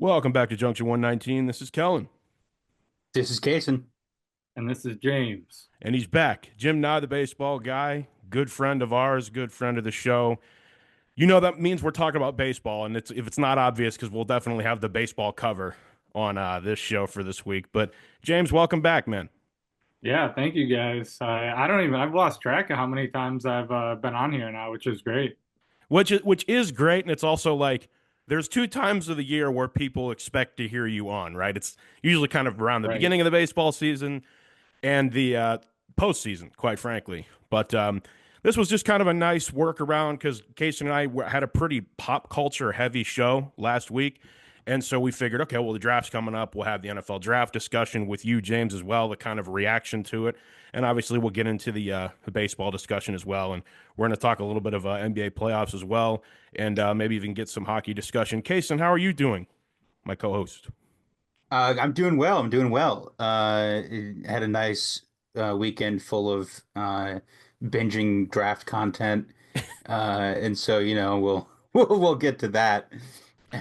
Welcome back to Junction 119. This is Kellan, This is Casen. And this is James. and he's back. Jim Nye, the baseball guy, good friend of ours, good friend of the show. You know that means we're talking about baseball, and if it's not obvious, because we'll definitely have the baseball cover on this show for this week. But James, welcome back, man. Yeah, thank you guys. I've lost track of how many times I've been on here now, which is great. Which is great, and it's also like there's two times of the year where people expect to hear you on, right? It's usually kind of around the Right. beginning of the baseball season and the postseason, quite frankly. But this was just kind of a nice workaround because Casey and I had a pretty pop culture heavy show last week. And so we figured, okay, well, the draft's coming up. We'll have the NFL draft discussion with you, James, as well, the kind of reaction to it. And obviously, we'll get into the baseball discussion as well. And we're going to talk a little bit of NBA playoffs as well, and maybe even get some hockey discussion. Kason, how are you doing, my co host? I'm doing well. I'm doing well. Had a nice weekend full of binging draft content, and so we'll we'll get to that.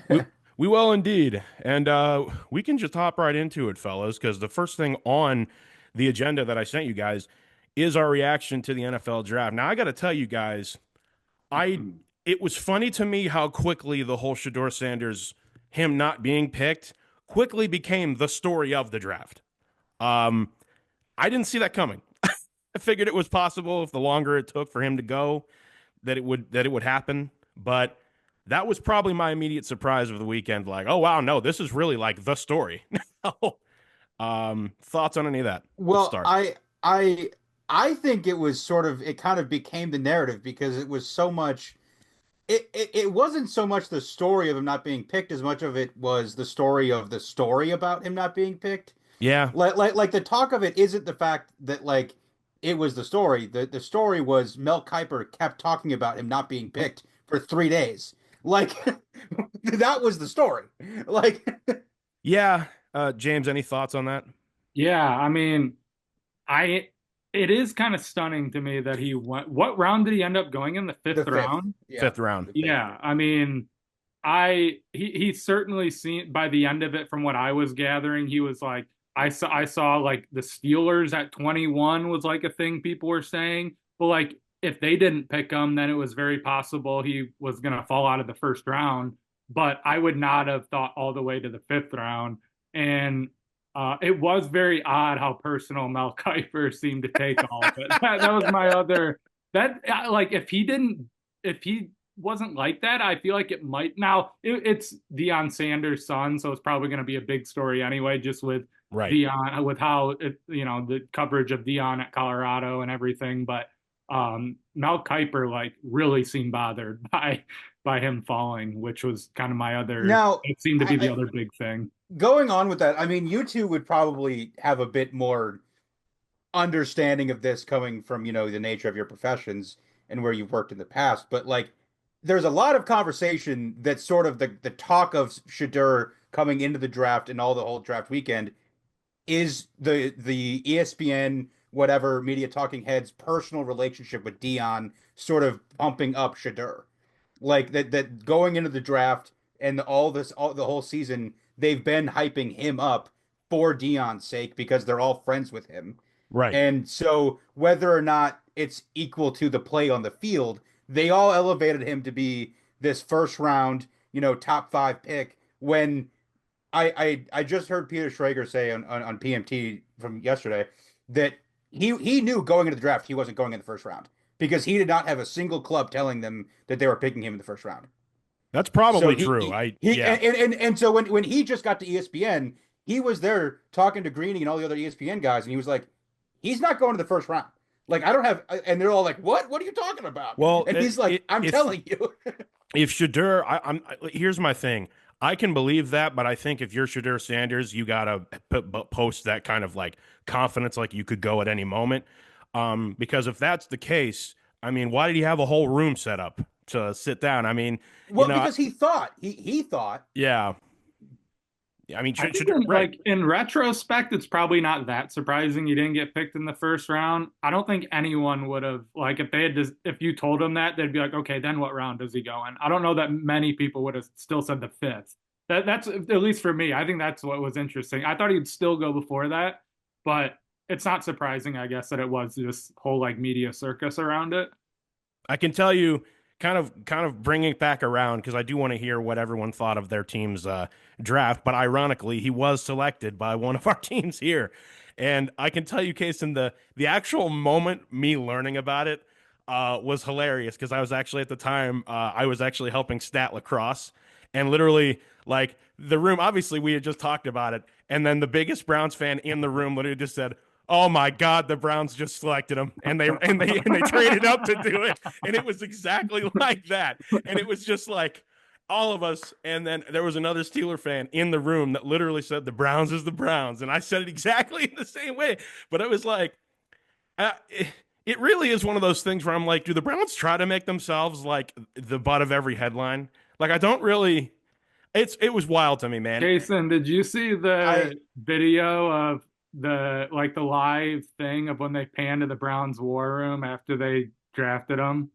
We, we will indeed. And we can just hop right into it, fellas, because the first thing on the agenda that I sent you guys is our reaction to the NFL draft. Now, I got to tell you guys, I it was funny to me how quickly the whole Shador Sanders, him not being picked, quickly became the story of the draft. Um, I didn't see that coming. I figured it was possible if the longer it took for him to go, that it would happen. But that was probably my immediate surprise of the weekend. Like, oh wow, no, this is really like the story. Thoughts on any of that? Let's Well, start. I think it kind of became the narrative because it was so much. It wasn't so much the story of him not being picked as much of it was the story of the story about him not being picked. Yeah, Like the talk of it isn't the fact that like it was the story. The story was Mel Kiper kept talking about him not being picked for 3 days. Like that was the story. Like yeah. James, any thoughts on that? Yeah, I mean, I it is kind of stunning to me that he went. What round did he end up going in? The the fifth fifth. round? Yeah. Fifth round. The fifth. Yeah, I mean, he certainly seen by the end of it, from what I was gathering, he was like I saw like the Steelers at 21 was like a thing people were saying. But like if they didn't pick him, then it was very possible he was gonna fall out of the first round. But I would not have thought all the way to the fifth round. And it was very odd how personal Mel Kiper seemed to take all of it. That was my other that like if he wasn't like that, I feel like it might. Now it's Deion Sanders' son, so it's probably going to be a big story anyway, just with Right. Deion, with how the coverage of Deion at Colorado and everything. But Mel Kiper like really seemed bothered by him falling, which was kind of my other. Now, It seemed to be the I other big thing. going on with that, I mean, you two would probably have a bit more understanding of this coming from, the nature of your professions and where you've worked in the past. But like, there's a lot of conversation that's sort of the talk of Shadur coming into the draft and all the whole draft weekend is the ESPN whatever media talking heads personal relationship with Dion sort of pumping up Shadur. Like that going into the draft and all the whole season they've been hyping him up for Dion's sake because they're all friends with him. Right. And so whether or not it's equal to the play on the field, they all elevated him to be this first round, top five pick when I just heard Peter Schrager say on PMT from yesterday that he knew going into the draft he wasn't going in the first round because he did not have a single club telling them that they were picking him in the first round. That's So probably he true. he, I he Yeah. and so when he just got to ESPN, he was there talking to Greeny and all the other ESPN guys, and he was like, he's not going to the first round. Like I don't have, and they're all like, "What? What are you talking about?" Well, And he's like, "I'm if telling you." Shadur, here's my thing. I can believe that, but I think if you're Shadur Sanders, you gotta post that kind of like confidence, like you could go at any moment. Because if that's the case, I mean, why did he have a whole room set up to sit down? I mean, you Well, know, because he thought yeah. I mean, I think Shadur, right? in retrospect, it's probably not that surprising you didn't get picked in the first round. I don't think anyone would have like if they had just if you told them that they'd be like, okay, then what round does he go in? I don't know that many people would have still said the fifth. That's at least for me. I think that's what was interesting. I thought he'd still go before that, but it's not surprising, I guess, that it was this whole like media circus around it. I can tell you, kind of bringing it back around because I do want to hear what everyone thought of their team's draft. But ironically, he was selected by one of our teams here, and I can tell you, Casen, the actual moment me learning about it was hilarious because I was actually at the time I was actually helping stat lacrosse, and literally like the room. Obviously, we had just talked about it, and then the biggest Browns fan in the room literally just said, "Oh my God, the Browns just selected him, and they traded up to do it, and it was exactly like that, and it was just like all of us, and then there was another Steeler fan in the room that literally said the Browns is the Browns, and I said it exactly in the same way, but it was like, uh, it really is one of those things where I'm like, do the Browns try to make themselves like the butt of every headline? Like I don't really. It was wild to me, man. Jason, did you see I the video of the live thing of when they panned to the Browns war room after they drafted him?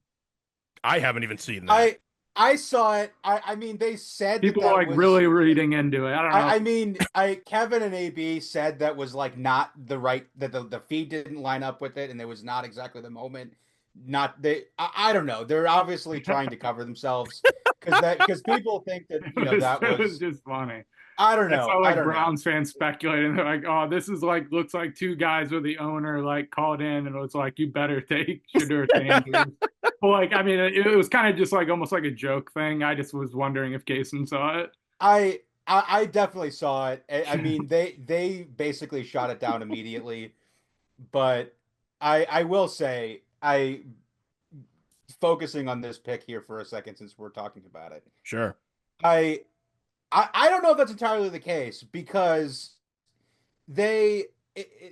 I haven't even seen that. I saw it. I mean, they said that People were that like was. really reading into it. I don't know. I mean, I Kevin and AB said that was like not the right that the feed didn't line up with it, and it was not exactly the moment. Not they. I don't know. They're obviously trying to cover themselves because people think that that It was was. just funny. I don't I know. saw I like don't know. Browns fans speculating. They're like, "Oh, this is like looks like two guys with the owner like called in and was like, you better take Shedeur Sanders." But like, I mean, it was kind of just like almost like a joke thing. I just was wondering if Casen saw it. I definitely saw it. I mean, they basically shot it down immediately, but I will say I focusing on this pick here for a second since we're talking about it. Sure. I I don't know if that's entirely the case because they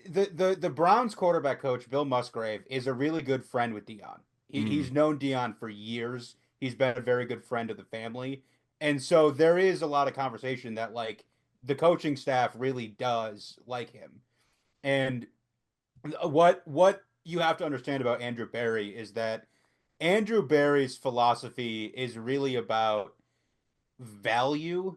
the Browns quarterback coach Bill Musgrave is a really good friend with Dion. He's Mm. known Dion for years. He's been a very good friend of the family, and so there is a lot of conversation that like the coaching staff really does like him. And what you have to understand about Andrew Barry is that Andrew Barry's philosophy is really about value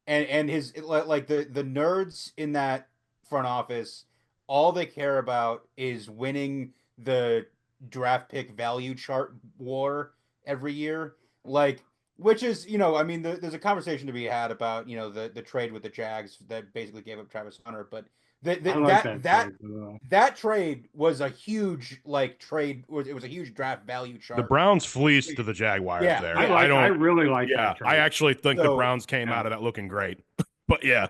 and his like the nerds in that front office, all they care about is winning the draft pick value chart war every year. Like, which is, I mean, there's a conversation to be had about, the trade with the Jags that basically gave up Travis Hunter, but I like that trade. that trade was a huge like trade. It was a huge draft value The chart. Browns fleeced to the Jaguars Yeah, there. yeah. I I don't. really like Yeah, that I trade. actually think the So Browns came Yeah. out of that looking great. But yeah.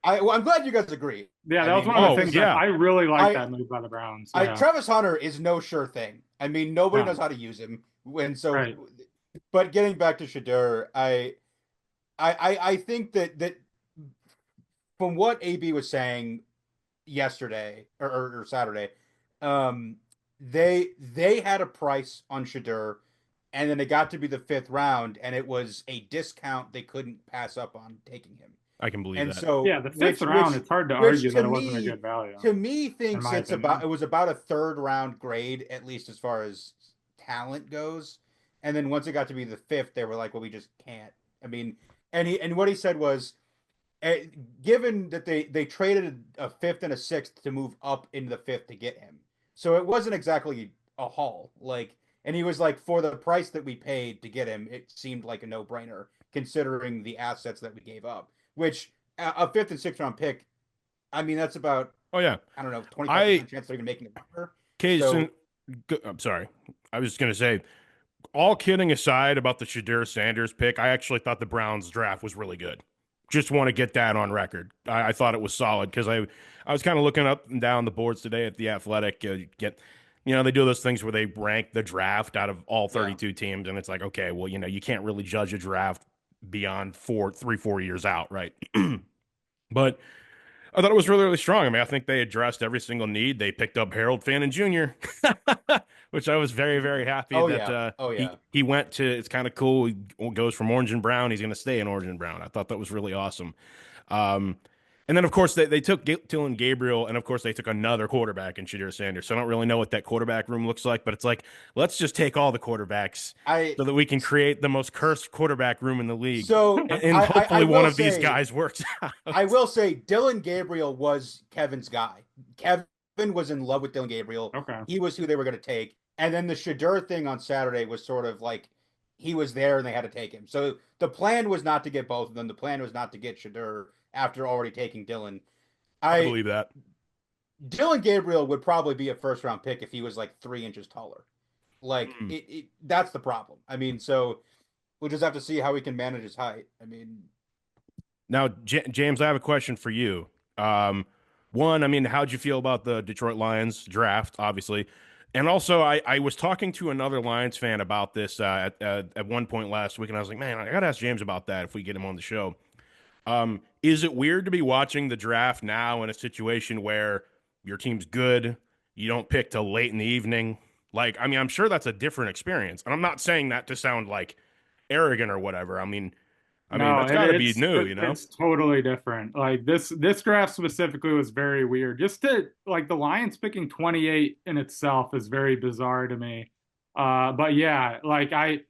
I'm glad you guys agree. Yeah, I that was mean, one of the Oh things that because yeah. I really like I that move by the Browns. I Yeah. Travis Hunter is no sure thing. I mean, nobody No. knows how to use him. And so, Right. but getting back to Shedeur, I think that from what AB was saying yesterday or Saturday, um, they had a price on Shedeur, and then it got to be the fifth round, and it was a discount they couldn't pass up on taking him. I can believe And that. so, Yeah, the fifth round, it's hard to which argue that it wasn't a good value, to me in thinks my it opinion. was about a third round grade, at least as far as talent goes. And then once it got to be the fifth, they were like, well, we just can't. I mean, and what he said was, eh, given that they traded a fifth and a sixth to move up into the fifth to get him, so it wasn't exactly a haul. Like, and he was like, for the price that we paid to get him, it seemed like a no brainer considering the assets that we gave up. Which a fifth and sixth round pick, I mean, that's about Oh yeah. I don't know 25% I chance they're even making it better. Casen. So I'm sorry. I was just gonna say, all kidding aside about the Shadir Sanders pick, I actually thought the Browns draft was really good. Just want to get that on record. I thought it was solid because I was kind of looking up and down the boards today at the Athletic. They do those things where they rank the draft out of all yeah, 32 teams, and it's like, okay, well, you can't really judge a draft beyond 4 years out, right? But I thought it was really, really strong. I mean, I think they addressed every single need. They picked up Harold Fannin Jr., which I was very, very happy oh that yeah, oh he yeah. he went to. It's kind of cool. He goes from orange and brown. He's going to stay in orange and brown. I thought that was really awesome. Um, And then, of course, they took Dylan Gabriel, and of course, they took another quarterback in Shadir Sanders. So I don't really know what that quarterback room looks like, but it's like, let's just take all the quarterbacks I so that we can create the most cursed quarterback room in the league. so And I hopefully, one will of these say guys works I out. will say Dylan Gabriel was Kevin's guy. Kevin was in love with Dylan Gabriel. Okay. He was who they were going to take. And then the Shadur thing on Saturday was sort of like he was there and they had to take him. So the plan was not to get both of them. The plan was not to get Shadur after already taking Dylan. I I believe that. Dylan Gabriel would probably be a first round pick if he was like 3 inches taller. Like Mm. that's the problem. I mean, so we'll just have to see how he can manage his height. I mean, Now, James, I have a question for you. Um, One, I mean, how'd you feel about the Detroit Lions draft, obviously? And also, I was talking to another Lions fan about this at one point last week, and I was like, man, I got to ask James about that if we get him on the show. Is it weird to be watching the draft now in a situation where your team's good, you don't pick till late in the evening? Like, I mean, I'm sure that's a different experience. And I'm not saying that to sound like arrogant or whatever. I mean, No, that's got to be new, you know? it's totally different. Like this draft specifically was very weird. Just to like the Lions picking 28 in itself is very bizarre to me. But yeah, like I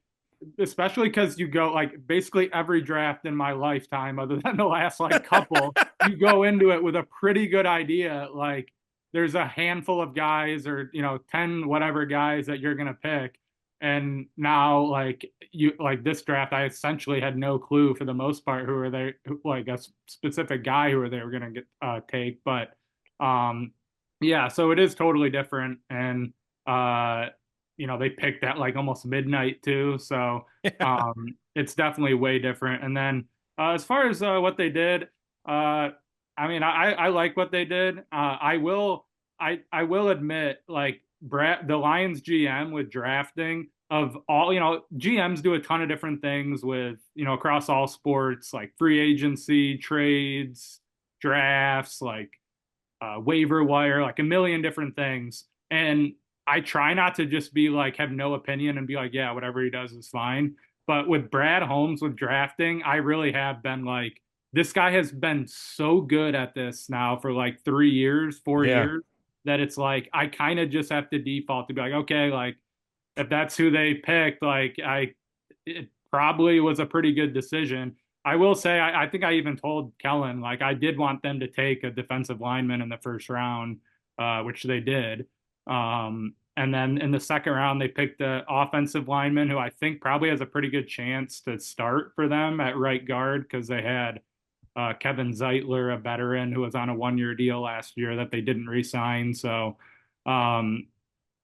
especially because you go like basically every draft in my lifetime, other than the last like couple, you go into it with a pretty good idea. Like there's a handful of guys or 10 whatever guys that you're gonna pick. And now like you like this draft, I essentially had no clue for the most part who are they like a specific guy who they were gonna get take. But um yeah, so it is totally different. And they picked at like almost midnight too. So it's definitely way different. And then as far as what they did, I mean, I like what they did. I will admit, like the Lions GM with drafting of all, GMs do a ton of different things with, across all sports, like free agency, trades, drafts, like waiver wire, like a million different things. And I try not to just be like, have no opinion and be like, yeah, whatever he does is fine. But with Brad Holmes, with drafting, I really have been like, this guy has been so good at this now for like 3 years, four Yeah. years, that it's like, I kind of just have to default to be like, okay, like, if that's who they picked, it probably was a pretty good decision. I will say, I think I even told Kellan, like, I did want them to take a defensive lineman in the first round, which they did. And then in the second round, they picked the offensive lineman who I think probably has a pretty good chance to start for them at right guard because they had Kevin Zeitler, a veteran who was on a 1 year deal last year that they didn't re-sign. So, um,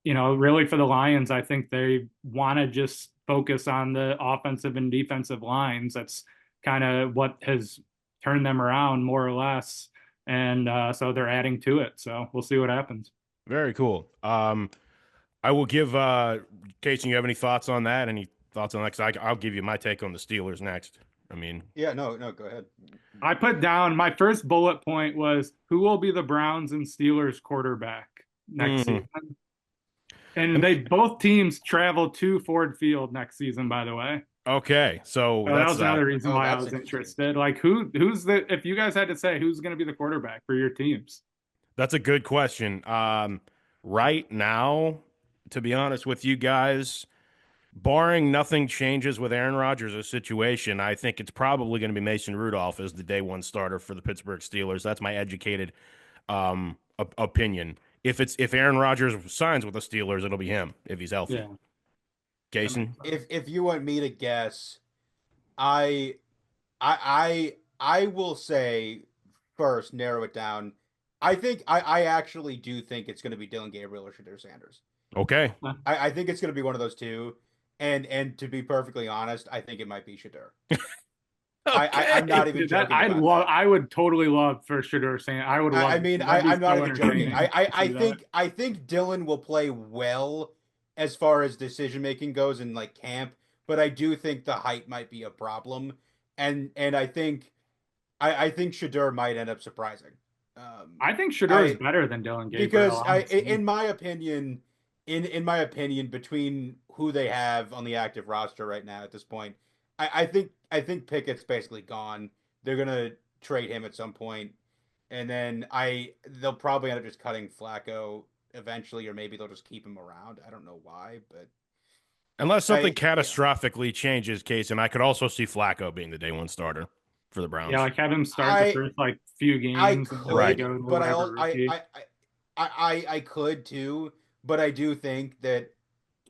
really for the Lions, I think they want to just focus on the offensive and defensive lines. That's kind of what has turned them around more or less. And so they're adding to it. So we'll see what happens. Very cool. I will give Casen, you have any thoughts on that? Any thoughts on that? 'Cause I'll give you my take on the Steelers next. I mean, yeah, no, go ahead. I put down my first bullet point was who will be the Browns and Steelers quarterback next mm, season. And and they both teams travel to Ford Field next season, by the way. okay, so So that that's was another reason Oh, why I that's was interesting. interested. Like who's the if you guys had to say who's going to be the quarterback for your teams? that's a good question. Right now, to be honest with you guys, barring nothing changes with Aaron Rodgers' situation, I think it's probably going to be Mason Rudolph as the day one starter for the Pittsburgh Steelers. That's my educated opinion. If Aaron Rodgers signs with the Steelers, it'll be him if he's healthy. Yeah, that makes Casen? sense. If you want me to guess, I I will say first, narrow it down. I actually do think it's going to be Dylan Gabriel or Shadir Sanders. Okay. I think it's going to be one of those two. And to be perfectly honest, I think it might be Shadir. I'm not Okay. even That joking about that. I would totally love for Shador saying I would love I mean, that'd be I'm not so even joking. entertaining to see that. I think Dylan will play well as far as decision making goes in like camp, but I do think the height might be a problem, and I think Shadur might end up surprising. I think Shador is I better than Dylan Gabriel, because honestly. in my opinion, in my opinion, between who they have on the active roster right now at this point, I think Pickett's basically gone. They're gonna trade him at some point. and then they'll probably end up just cutting Flacco eventually, or maybe they'll just keep him around. I don't know why, but Unless something yeah. catastrophically changes, case, and I could also see Flacco being the day one starter for the Yeah, Browns. like have him start the I first like few I games until they Right. could, go to but whatever rookie. I could too, but I do think that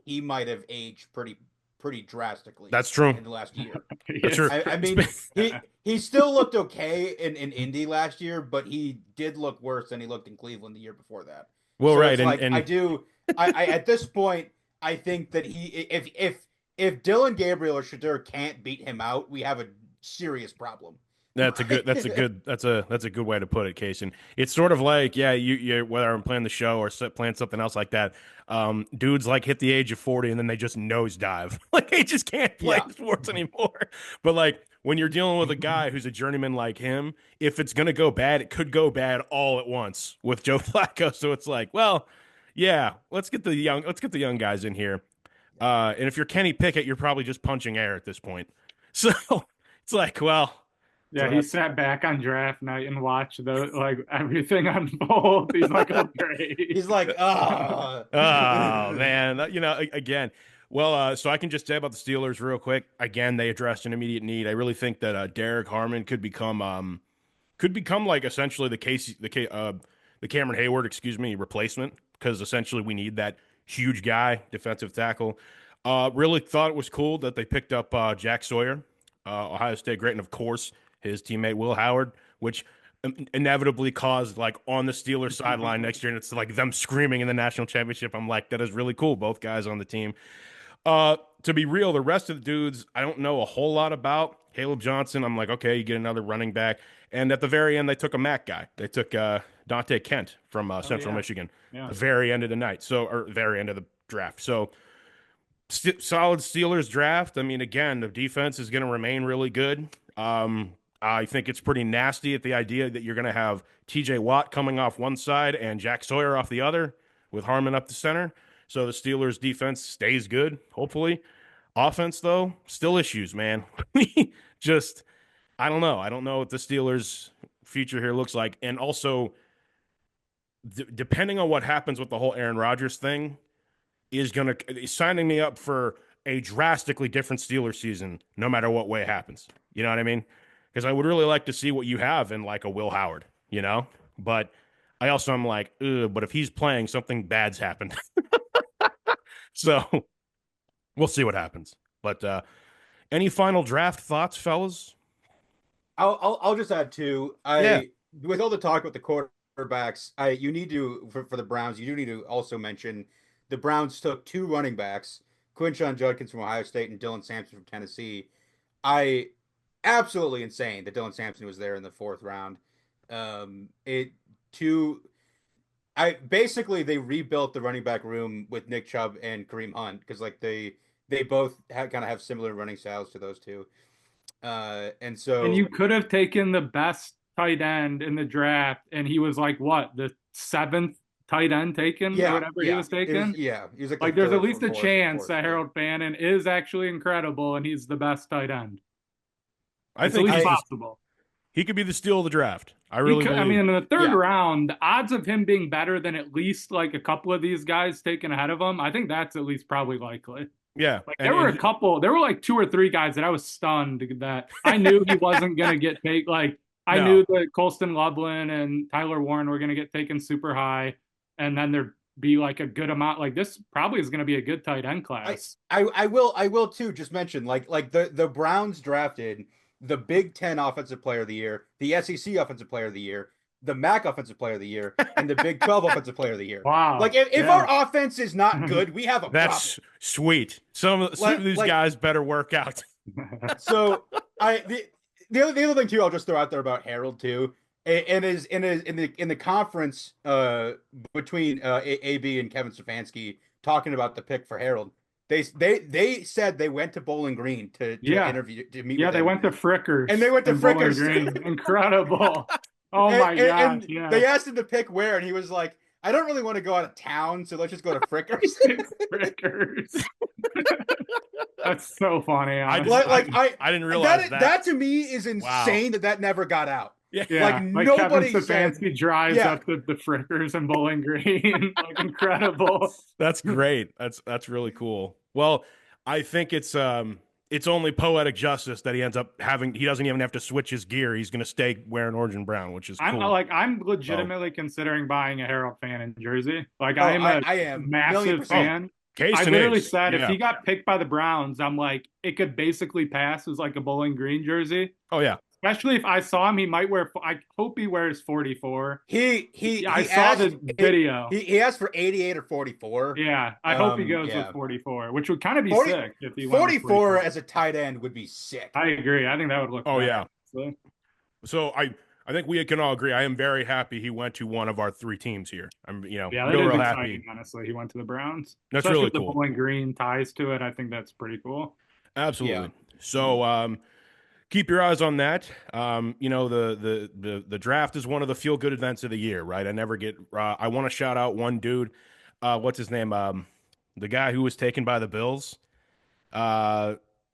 he might have aged pretty drastically That's true. in the last year. That's Yes. true. I mean, he still looked okay in Indy last year, but he did look worse than he looked in Cleveland the year before that. Well, So right, it's and like I at this point I think that if Dylan Gabriel or Shadur can't beat him out, we have a serious problem. that's a good way to put it, Case. And it's sort of like, yeah, you whether I'm playing the show or playing something else like that, dudes like hit the age of 40 and then they just nosedive. Like they just can't play Yeah. sports anymore. But like when you're dealing with a guy who's a journeyman like him, if it's gonna go bad, it could go bad all at once with Joe Flacco. So it's like, well, yeah, let's get the young guys in here. And if you're Kenny Pickett, you're probably just punching air at this point. So it's like, well, Yeah, so he that's sat back on draft night and watched the like everything unfold. He's like, oh He's great. like, ah. oh man, again. Well, so I can just say about the Steelers real quick. Again, they addressed an immediate need. I really think that Derek Harmon could become like essentially the Cameron Hayward, excuse me, replacement because essentially we need that huge guy, defensive tackle. Really thought it was cool that they picked up Jack Sawyer, Ohio State great, and of course his teammate Will Howard, which inevitably caused like on the Steelers sideline next year, and it's like them screaming in the national championship. I'm like, that is really cool. Both guys on the team. To be real, the rest of the dudes I don't know a whole lot about. Caleb Johnson, I'm like, okay, you get another running back. And at the very end, they took a MAC guy. They took Dante Kent from Oh Central yeah. Michigan. Yeah. The very end of the night, or very end of the draft. So solid Steelers draft. I mean, again, the defense is going to remain really good. I think it's pretty nasty at the idea that you're going to have TJ Watt coming off one side and Jack Sawyer off the other with Harmon up the center. So the Steelers defense stays good, hopefully. Offense, though, still issues, man. Just, I don't know. I don't know what the Steelers' future here looks like. And also, depending on what happens with the whole Aaron Rodgers thing, is signing me up for a drastically different Steelers season, no matter what way it happens. You know what I mean? Because I would really like to see what you have in like a Will Howard, you know? But I also am like, ugh, but if he's playing, something bad's happened. So we'll see what happens. But any final draft thoughts, fellas? I'll just add two. Yeah. I with all the talk about the quarterbacks, you need to for the Browns, you do need to also mention the Browns took two running backs, Quinshon Judkins from Ohio State and Dylan Sampson from Tennessee. I absolutely insane that Dylan Sampson was there in the fourth round. It two I basically they rebuilt the running back room with Nick Chubb and Kareem Hunt because like they both kind of have similar running styles to those two. And And so you could have taken the best tight end in the draft, and he was like what, the seventh tight end taken or yeah, whatever he yeah, was taken. he was like the Like there's at third least or a chance fourth, that yeah. Harold Bannon is actually incredible and he's the best tight end. I It's at think least he's the possible. he could be the steal of the draft. I He really could, I mean, believe. in the third Yeah, round, the odds of him being better than at least like a couple of these guys taken ahead of him, I think that's at least probably likely. Yeah. Like And there were like two or three guys that I was stunned that I knew he wasn't gonna get taken. Like I knew no. that Colston Loveland and Tyler Warren were gonna get taken super high, and then there'd be like a good amount. Like this probably is gonna be a good tight end class. I will too. Just mention like the Browns drafted the Big Ten Offensive Player of the Year, the SEC Offensive Player of the Year, the MAC Offensive Player of the Year, and the Big 12 Offensive Player of the Year. Wow. Like if Yeah. our offense is not good, we have a problem. That's sweet. Some of these Like guys better work out. so I the other thing too, I'll just throw out there about Harold too. And is in the conference between AB and Kevin Stefanski talking about the pick for Harold. They said they went to Bowling Green to Yeah. interview to meet Yeah, with they him. went to Frickers. And they went to in Bowling Frickers. Green. Incredible. Oh my gosh. And Yeah. they asked him to pick where, and he was like, I don't really want to go out of town, so let's just go to Frickers. Frickers. That's so funny. I Honestly. didn't realize that. That to me is insane Wow. that never got out. Yeah. Like Yeah, like Kevin nobody said, Stefanski drives yeah, up to the Frickers in Bowling Green. Like incredible. That's great. That's really cool. Well, I think it's only poetic justice that he ends up having. He doesn't even have to switch his gear. He's going to stay wearing orange and brown, which is I'm cool. like I'm So, legitimately considering buying a Harold Fannin jersey. Like oh, I am a I am million massive percent. oh, fan. I Casen literally is said if yeah. he got picked by the Browns, I'm like it could basically pass as like a Bowling Green jersey. Oh yeah. Especially if I saw him, he might wear. I hope he wears 44. He he Yeah, I he saw asked the he video. he asked for 88 or 44. Yeah, I hope he goes with Yeah. 44, which would kind of be 40 sick if he went with 44 44. as a tight end would be sick. I agree. I think that would look Oh better. yeah. So, So I think we can all agree. I am very happy he went to one of our three teams here. I'm yeah, that real is real exciting. happy. Honestly, he went to the Browns, That's especially really with the cool. Bowling Green ties to it. I think that's pretty cool. Yeah. Absolutely. So keep your eyes on that. The draft is one of the feel good events of the year, right? I never get. I want to shout out one dude. What's his name? The guy who was taken by the Bills.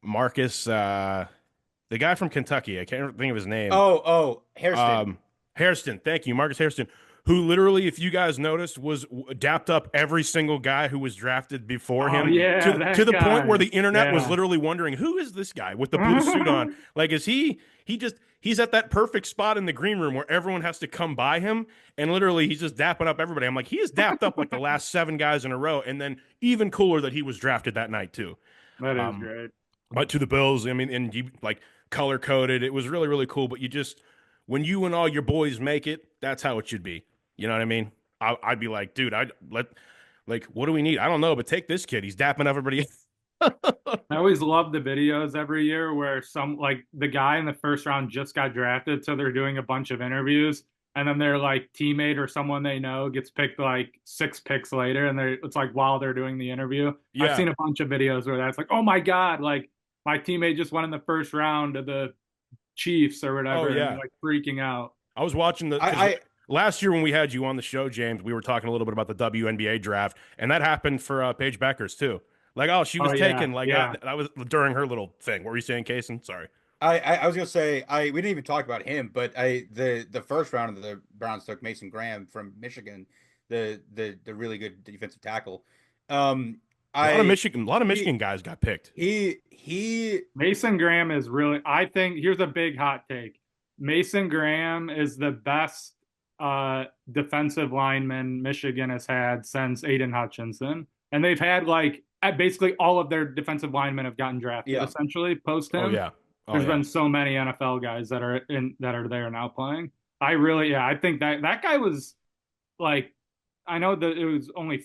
Marcus. The guy from Kentucky. I can't think of his name. Oh, Hairston. Hairston. Thank you, Marcus Hairston. Who literally, if you guys noticed, was dapped up every single guy who was drafted before Oh him yeah, to that the point where guy. the internet was Yeah. literally wondering who is this guy with the blue suit on? Like, is he's at that perfect spot in the green room where everyone has to come by him, and literally he's just dapping up everybody. I'm like, he is dapped up like the last seven guys in a row, and then even cooler that he was drafted that night too. That is Um, great. but to the Bills, I mean, and you like color coded. It was really, really cool. But you just, when you and all your boys make it, that's how it should be. You know what I mean? I'd be like, dude, like, what do we need? I don't know, but take this kid. He's dapping everybody. I always love the videos every year where some like the guy in the first round just got drafted, so they're doing a bunch of interviews, and then their like teammate or someone they know gets picked like 6 picks later, and they're it's like while they're doing the interview. I've Yeah. seen a bunch of videos where that's like, oh my God, like my teammate just went in the first round of the Chiefs or Oh whatever, and yeah. they're like freaking out. I was watching because I last year when we had you on the show, James, we were talking a little bit about the WNBA draft, and that happened for Paige Beckers too. Like, oh, she Oh was yeah, taken. Like yeah. that was during her little thing. What were you saying, Kasen? Sorry. I was gonna say we didn't even talk about him, but the first round of the Browns took Mason Graham from Michigan, the really good defensive tackle. Um, I A lot of he Michigan guys got picked. he Mason Graham is really, I think, here's a big hot take. Mason Graham is the best defensive lineman Michigan has had since Aiden Hutchinson. And they've had like basically all of their defensive linemen have gotten drafted yeah. essentially post Oh him. yeah. Oh There's yeah. been so many NFL guys that are there now playing. I really, yeah, I think that guy was like, I know that it was only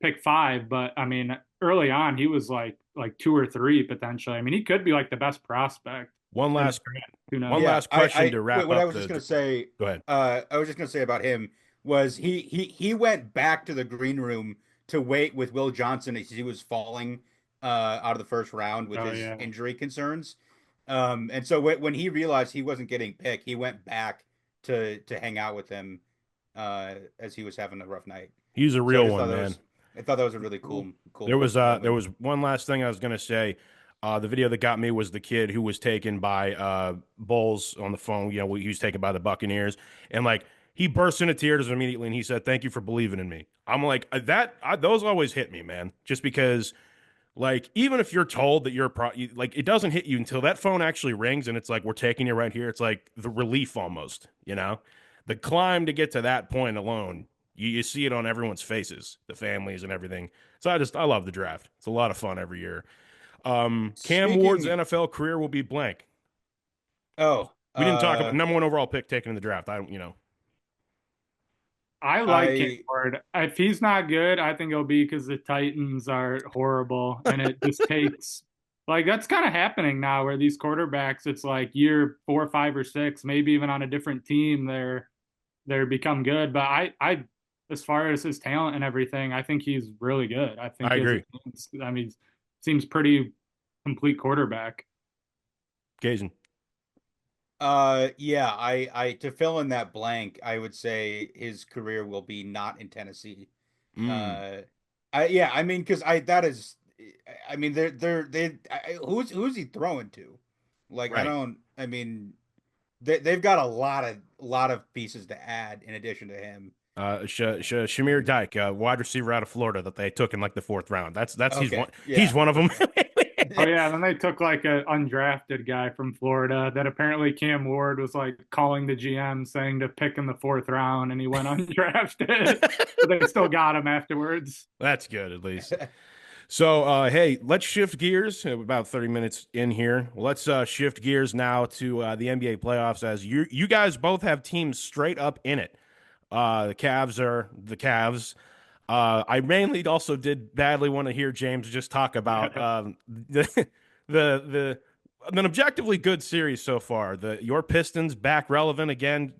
pick five, but I mean, early on he was like two or three potentially. I mean, he could be like the best prospect One in the last draft. Who one knows? Yeah, last question to wrap what I up was just the. gonna say, Go ahead. I was just gonna say about him was he went back to the green room to wait with Will Johnson as he was falling out of the first round with Oh his yeah, injury concerns. And so when he realized he wasn't getting picked, he went back to hang out with him as he was having a rough night. He's a So I real just one, thought man. I thought that was a really cool There moment. was one last thing I was gonna say. The video that got me was the kid who was taken by Bulls on the phone. You know, he was taken by the Buccaneers, and like he burst into tears immediately, and he said, "Thank you for believing in me." I'm like those always hit me, man. Just because, like, even if you're told that like it doesn't hit you until that phone actually rings, and it's like we're taking you right here. It's like the relief almost, you know, the climb to get to that point alone. You see it on everyone's faces, the families and everything. So I love the draft. It's a lot of fun every year. Cam Ward's Speaking, NFL career will be blank. oh, We didn't talk about number one overall pick taken in the draft. I don't, you know. I like Cam I Ward. If he's not good, I think it'll be because the Titans are horrible, and it just takes like that's kind of happening now where these quarterbacks, it's like year 4, 5, or 6, maybe even on a different team, they're become good. But as far as his talent and everything, I think he's really good. I think I he has agree. I mean, seems pretty complete quarterback. Gazen. yeah, I to fill in that blank, I would say his career will be not in Tennessee. Mm, Uh, yeah, I mean, because I that is, I mean, who's he throwing to? Like, I right. don't, I mean, they've got a lot of pieces to add in addition to him. Shamir Dyke, wide receiver out of Florida that they took in like the fourth round. That's Okay, he's yeah, one of for them. sure. Oh yeah, then they took like an undrafted guy from Florida that apparently Cam Ward was like calling the GM saying to pick in the fourth round, and he went undrafted, but they still got him afterwards. That's good at least. So, hey, let's shift gears. About 30 minutes in here. Let's shift gears now to the NBA playoffs, as you guys both have teams straight up in it. The Cavs are the Cavs. I mainly also did badly want to hear James just talk about the an objectively good series so far. Your Pistons back relevant again,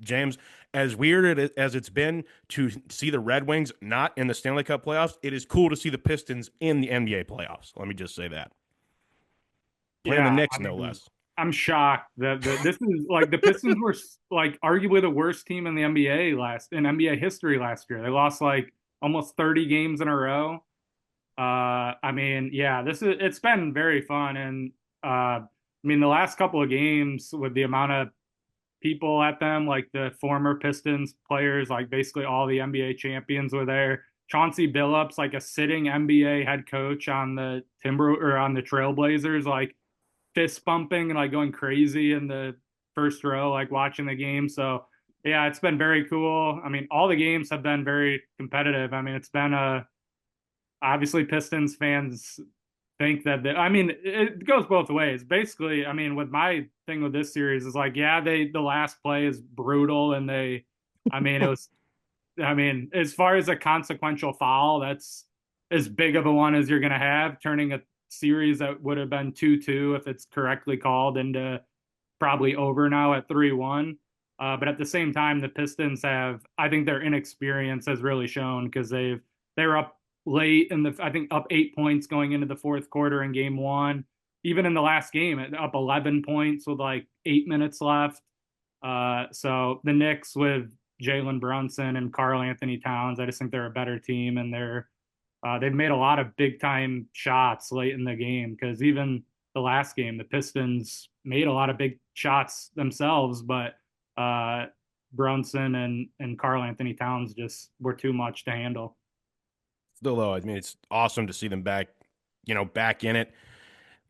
James. As weird as it's been to see the Red Wings not in the Stanley Cup playoffs, it is cool to see the Pistons in the NBA playoffs. Let me just say that. Playing the Yeah, Knicks, I no mean, less. I'm shocked that this is like the Pistons were like arguably the worst team in the NBA history last year. They lost like almost 30 games in a row. I mean, yeah, it's been very fun, and I mean, the last couple of games with the amount of people at them, like the former Pistons players, like basically all the NBA champions were there. Chauncey Billups, like a sitting NBA head coach on the Trailblazers, like fist bumping and like going crazy in the first row, like watching the game. So yeah, it's been very cool. I mean, all the games have been very competitive. I mean, it's been a obviously Pistons fans think that I mean, it goes both ways. Basically, I mean, with my thing with this series is like, yeah, the last play is brutal, and I mean, it was, I mean, as far as a consequential foul, that's as big of a one as you're gonna have, turning a series that would have been 2-2 if it's correctly called into probably over now at 3-1. But at the same time, the Pistons have, I think their inexperience has really shown because they were up late in I think up 8 points going into the fourth quarter in game one. Even in the last game, up 11 points with like 8 minutes left. So the Knicks with Jalen Brunson and Karl Anthony Towns, I just think they're a better team, and they've made a lot of big time shots late in the game because even the last game, the Pistons made a lot of big shots themselves, but Brunson and Karl Anthony Towns just were too much to handle. Still, though, I mean, it's awesome to see them back, back in it.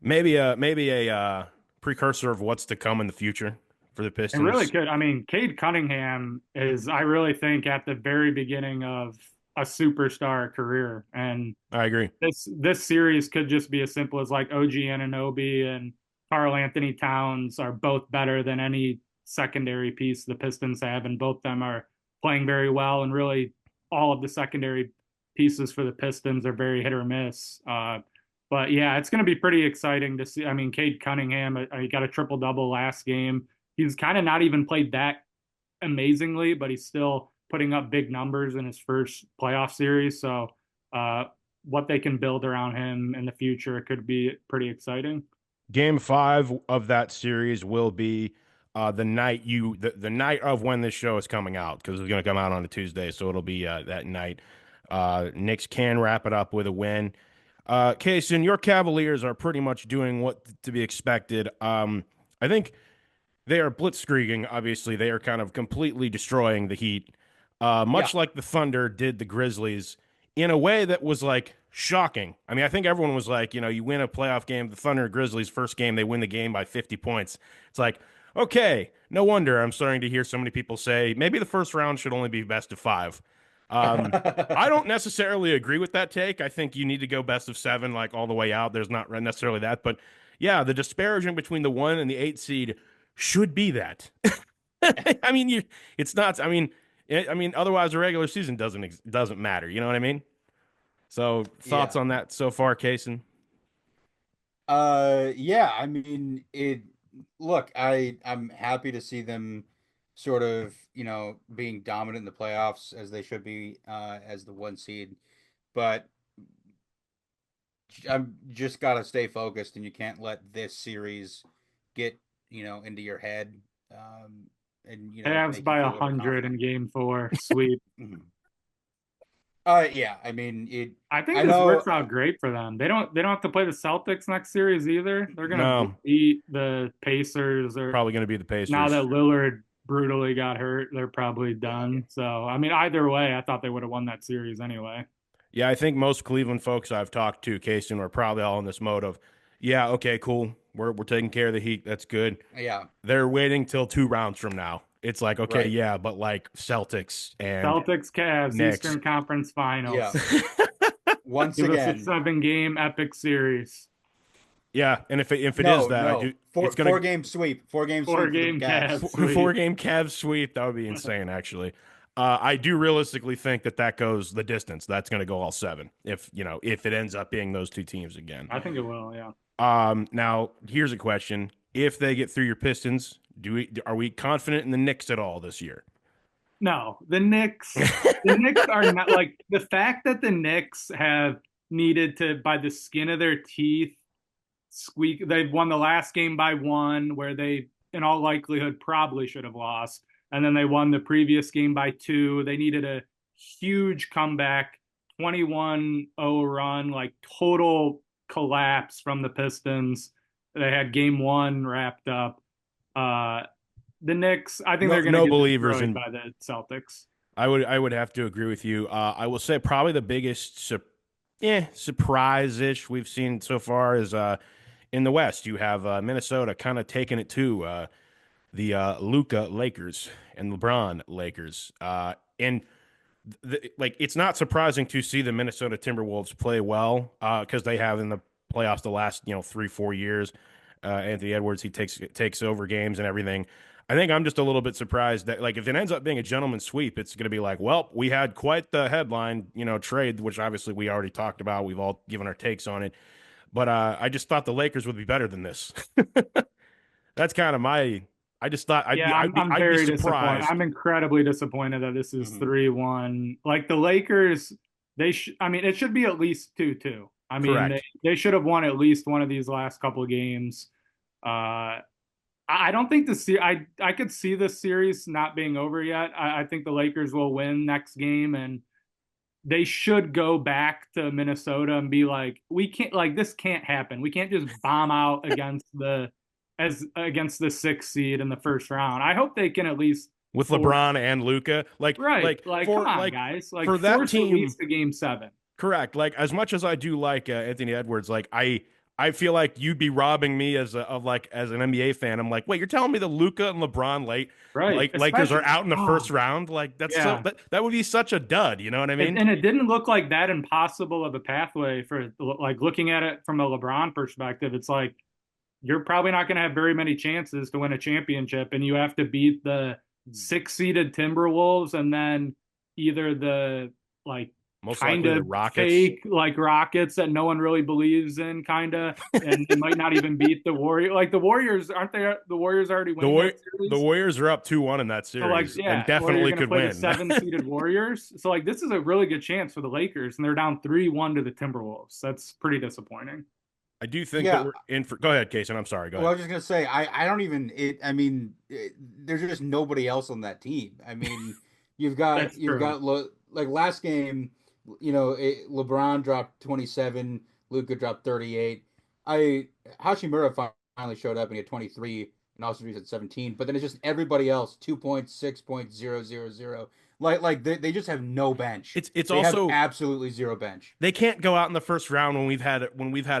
Maybe a precursor of what's to come in the future for the And really Pistons. could. I mean, Cade Cunningham is, I really think, at the very beginning of a superstar career. And I agree. this series could just be as simple as like OG Anunoby and Karl Anthony Towns are both better than any secondary piece the Pistons have, and both of them are playing very well. And really, all of the secondary pieces for the Pistons are very hit or miss. But yeah, it's going to be pretty exciting to see. I mean, Cade Cunningham, he got a triple double last game. He's kind of not even played that amazingly, but he's still putting up big numbers in his first playoff series. So uh, what they can build around him in the future could be pretty exciting. Game five of that series will be the night of when this show is coming out, because it's going to come out on a Tuesday, so it'll be that night. Knicks can wrap it up with a win. Casen, your Cavaliers are pretty much doing what to be expected. I think they are blitzkrieging. Obviously, they are kind of completely destroying the Heat, Yeah. much like the Thunder did the Grizzlies, in a way that was like shocking. I mean, I think everyone was like, you win a playoff game. The Thunder and Grizzlies first game, they win the game by 50 points. It's like, okay, no wonder I'm starting to hear so many people say maybe the first round should only be best of five. I don't necessarily agree with that take. I think you need to go best of seven, like all the way out. There's not necessarily that, but yeah, the disparagement between the 1 and the 8 seed should be that. I mean, it's not. I mean, otherwise the regular season doesn't matter. You know what I mean? So, thoughts Yeah. on that so far, Kason? Yeah, I mean it look, I'm happy to see them sort of, being dominant in the playoffs as they should be as the one seed. But I'm just gotta stay focused, and you can't let this series get, into your head, and Avs make you by feel 100 overconfident. in game four, sweep. Mhm. Yeah, I mean, I think I this know. works out great for them. They don't have to play the Celtics next series either. They're gonna No, beat the Pacers, or probably going to be the now that Pacers. Lillard brutally got hurt, they're probably Yeah. done. So I mean, either way, I thought they would have won that series anyway. Yeah, I think most Cleveland folks I've talked to, Casen, are probably all in this mode of, yeah, okay, cool. We're taking care of the Heat. That's good. Yeah. They're waiting till 2 rounds from now. It's like, okay, Right. yeah, but like Celtics and Celtics, Cavs, Knicks. Eastern Conference Yeah. Finals. Once Give us a again. 7-game epic series. Yeah, and if it is No, that, I no. do. It's Four gonna game sweep. 4 game Four sweep for the game Cavs. Cavs four, sweep. four game Cavs sweep. That would be insane, actually. I do realistically think that goes the distance. That's going to go all 7. If it ends up being those two teams again. I think it will, yeah. Now here's a question: if they get through your Pistons, are we confident in the Knicks at all this year? No, the Knicks are not, like, the fact that the Knicks have needed to, by the skin of their teeth, squeak. They've won the last game by 1, where they, in all likelihood, probably should have lost, and then they won the previous game by 2. They needed a huge comeback, 21-0 run, like total collapse from the Pistons. They had game 1 wrapped up. Uh, the Knicks, I think No, they're going to no get believers destroyed in. by the Celtics. I would have to agree with you. I will say probably the biggest surprise ish we've seen so far is in the West. You have Minnesota kind of taking it to the Luka Lakers and LeBron Lakers. And like it's not surprising to see the Minnesota Timberwolves play well because they have in the playoffs the last 3-4 years. Anthony Edwards, he takes over games and everything. I think I'm just a little bit surprised that like if it ends up being a gentleman's sweep, it's going to be like, well, we had quite the headline, trade, which obviously we already talked about. We've all given our takes on it, but I just thought the Lakers would be better than this. That's kind of my. I just thought I'd Yeah, be I'd I'm be I'm I'd be very disappointed. surprised. I'm incredibly disappointed that this is Mhm. 3-1. Like the Lakers, I mean, it should be at least 2-2. I mean, they, Correct. they should have won at least one of these last couple of games. I don't think I could see this series not being over yet. I think the Lakers will win next game, and they should go back to Minnesota and be like, we can't, like, this can't happen. We can't just bomb out against the 6th seed in the first round. I hope they can at least With force, LeBron and Luca. Like right. like Like, come for on, like guys. Like, for that force at team, least a game 7. correct. Like as much as I do like Anthony Edwards, like I feel like you'd be robbing me as an NBA fan. I'm like, wait, you're telling me the Luca and LeBron Right. Lakers are Especially, out in the oh, first round? Like yeah. that would be such a dud. You know what I mean? And it didn't look like that impossible of a pathway for, like, looking at it from a LeBron perspective. It's like you're probably not going to have very many chances to win a championship, and you have to beat the 6 seeded Timberwolves, and then either the, like, Most kind likely the of Rockets. fake, like, Rockets that no one really believes in, kind of, and they might not even beat the Warriors. Like the Warriors, aren't they? The Warriors already The winning War- that the series. Warriors are up 2-1 in that So, like, series and yeah, or you're definitely going to could play the win. 7 seeded Warriors. So, like, this is a really good chance for the Lakers, and they're down 3-1 to the Timberwolves. That's pretty disappointing. I do think that Yeah. we're in for. Go ahead, Kason. I'm sorry. Go Well, I ahead. was just gonna say, I don't even. I mean, there's just nobody else on that team. I mean, you've got That's you've true. got like last game, LeBron dropped 27, Luka dropped 38. I Hachimura finally showed up and he had 23, and also he's at 17. But then it's just everybody else 2.6.000. Like they just have no bench. It's They have also absolutely zero bench. they can't go out in the first round when we've had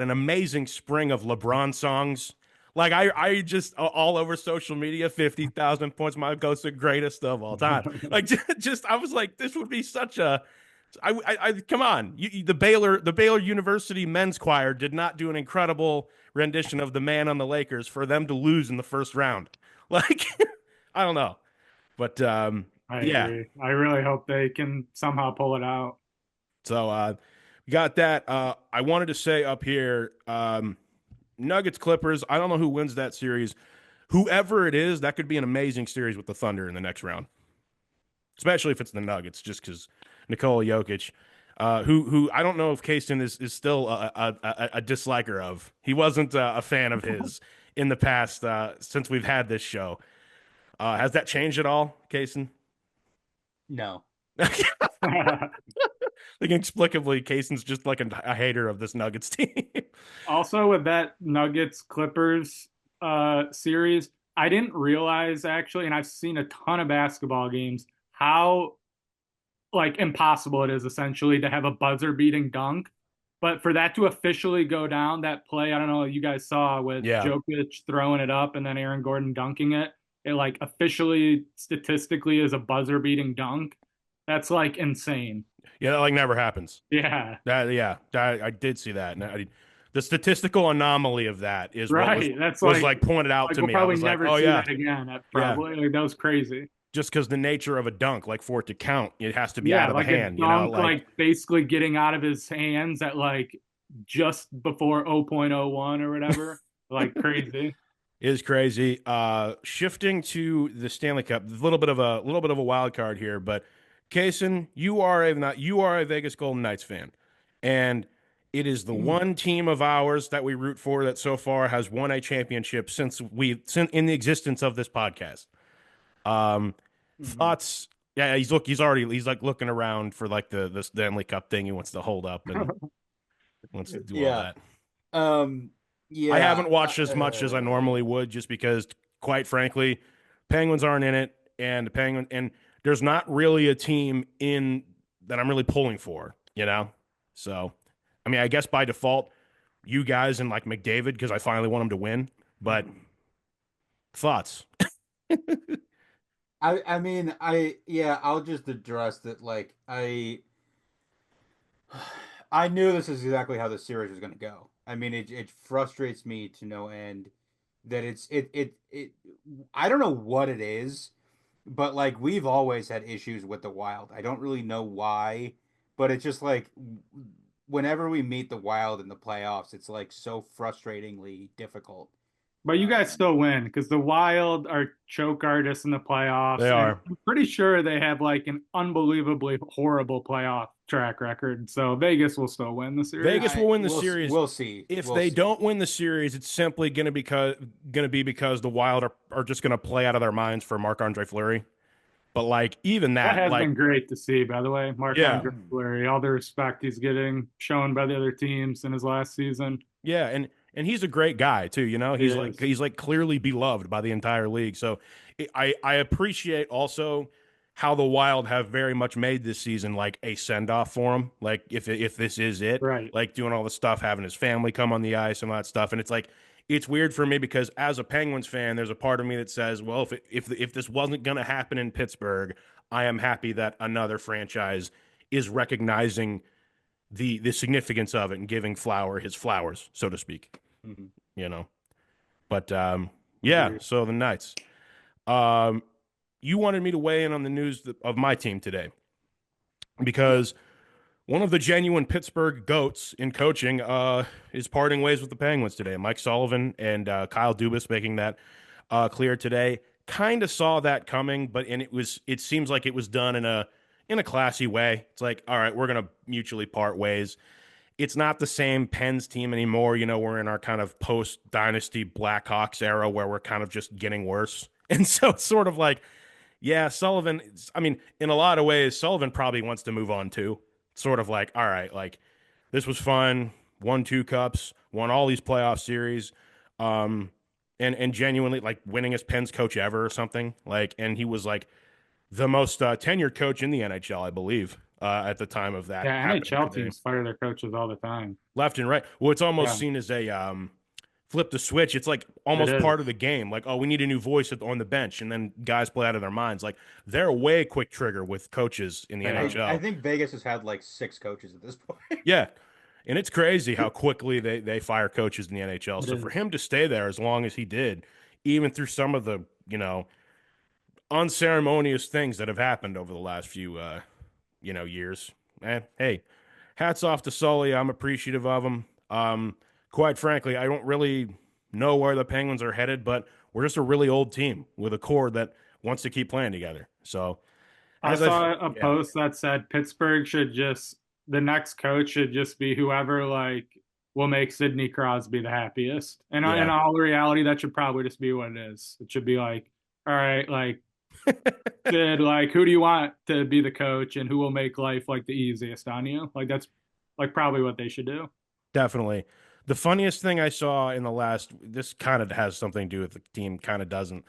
an amazing spring of LeBron songs. Like I just all over social media, 50,000 points, my goes the greatest of all time. Like just I was like, this would be such a. I come on, the Baylor University men's choir did not do an incredible rendition of the man on the Lakers for them to lose in the first round. Like I don't know, but I yeah. agree. I really hope they can somehow pull it out. So we got that. I wanted to say up here, Nuggets Clippers. I don't know who wins that series. Whoever it is, that could be an amazing series with the Thunder in the next round, especially if it's the Nuggets, just because Nikola Jokic, who I don't know if Casen is still a disliker of. He wasn't a fan of his in the past since we've had this show. Has that changed at all, Casen? No. Like inexplicably, Casen's just like a hater of this Nuggets team. Also, with that Nuggets Clippers series, I didn't realize actually, and I've seen a ton of basketball games, how like impossible it is essentially to have a buzzer beating dunk. But for that to officially go down, that play, I don't know, you guys saw with Yeah. Jokic throwing it up and then Aaron Gordon dunking it, it like officially statistically is a buzzer beating dunk. That's like insane. Yeah, that like never happens. Yeah. I did see that. And the statistical anomaly of that is what Right. That's was like like pointed out to we'll me. I probably was like, never oh see yeah, that again. That yeah. probably like, that was crazy. Just because the nature of a dunk, like for it to count, it has to be Yeah, out of the like a hand. dunk, Like like basically getting out of his hands at like just before 0.01 or whatever. Like crazy. is crazy. Shifting to the Stanley Cup, a little bit of a wild card here, but Casen, you are a Vegas Golden Knights fan, and it is the one team of ours that we root for that so far has won a championship since in the existence of this podcast. Um, Mhm. thoughts? Yeah, he's like looking around for like the Stanley Cup thing he wants to hold up and wants to do all Yeah. that. Um, I yeah. haven't watched as much as I normally would, just because, quite frankly, Penguins aren't in it, and there's not really a team in that I'm really pulling for, you know. So, I mean, I guess by default, you guys and like McDavid because I finally want him to win. But thoughts? I mean, yeah, I'll just address that. Like, I knew this is exactly how the series was going to go. I mean, it frustrates me to no end that it. I don't know what it is, but like we've always had issues with the Wild. I don't really know why, but it's just like whenever we meet the Wild in the playoffs, it's like so frustratingly difficult. But you guys Um, still win because the Wild are choke artists in the They playoffs, and are. I'm pretty sure they have like an unbelievably horrible playoff track record. So Vegas will still win the series. Vegas will win the we'll series. we'll see. If We'll they see. don't win the series, it's simply going to be because the Wild are just going to play out of their minds for Marc Andre Fleury. But like even That that, has like been great to see, by the way. yeah, Marc-Andre Fleury, all the respect he's getting shown by the other teams in his last season. yeah, and he's a great guy too. He He's is. he's like clearly beloved by the entire league. So I appreciate also how the Wild have very much made this season like a send off for him. Like if this is it, Right. like doing all the stuff, having his family come on the ice and all that stuff. And it's like it's weird for me because as a Penguins fan, there's a part of me that says, well, if this wasn't going to happen in Pittsburgh, I am happy that another franchise is recognizing the significance of it and giving Flower his flowers, so to speak. Mhm. You know, but yeah. Agreed. So the Knights. Um, you wanted me to weigh in on the news of my team today Yeah. because one of the genuine Pittsburgh goats in coaching is parting ways with the Penguins today. Mike Sullivan and Kyle Dubas making that clear today. Kind of saw that coming, but it seems like it was done in a classy way. It's like, all right, we're gonna mutually part ways. It's not the same Pens team anymore. We're in our kind of post dynasty Blackhawks era where we're kind of just getting worse. And so it's sort of like, yeah, Sullivan, I mean, in a lot of ways, Sullivan probably wants to move on too. Sort of like, all right, like this was fun, won two cups, won all these playoff series, um, and genuinely like winning as Pens coach ever or something. Like, and he was like the most tenured coach in the NHL, I believe, at the time of that Yeah, happening NHL today. teams fire their coaches all the time. Left and right. Well, it's almost Yeah, seen as a flip the switch. It's like it almost is. part of the game. Like, oh, we need a new voice on the bench, and then guys play out of their minds. Like they're way quick trigger with coaches in the They are. I NHL. think Vegas has had like six coaches at this point. Yeah, and it's crazy how quickly they fire coaches in the NHL. It So for is. him to stay there as long as he did, even through some of the unceremonious things that have happened over the last few years, man, hey, hats off to Sully. I'm appreciative of him. Quite frankly, I don't really know where the Penguins are headed, but we're just a really old team with a core that wants to keep playing together. So, I as I've, saw a yeah, post that said Pittsburgh should just the next coach should just be whoever like will make Sidney Crosby the happiest. And in yeah, all reality, that should probably just be what it is. It should be like, all right, like Did like who do you want to be the coach and who will make life like the easiest on you? Like that's like probably what they should do. Definitely. The funniest thing I saw in the last, this kind of has something to do with the team, kind of doesn't.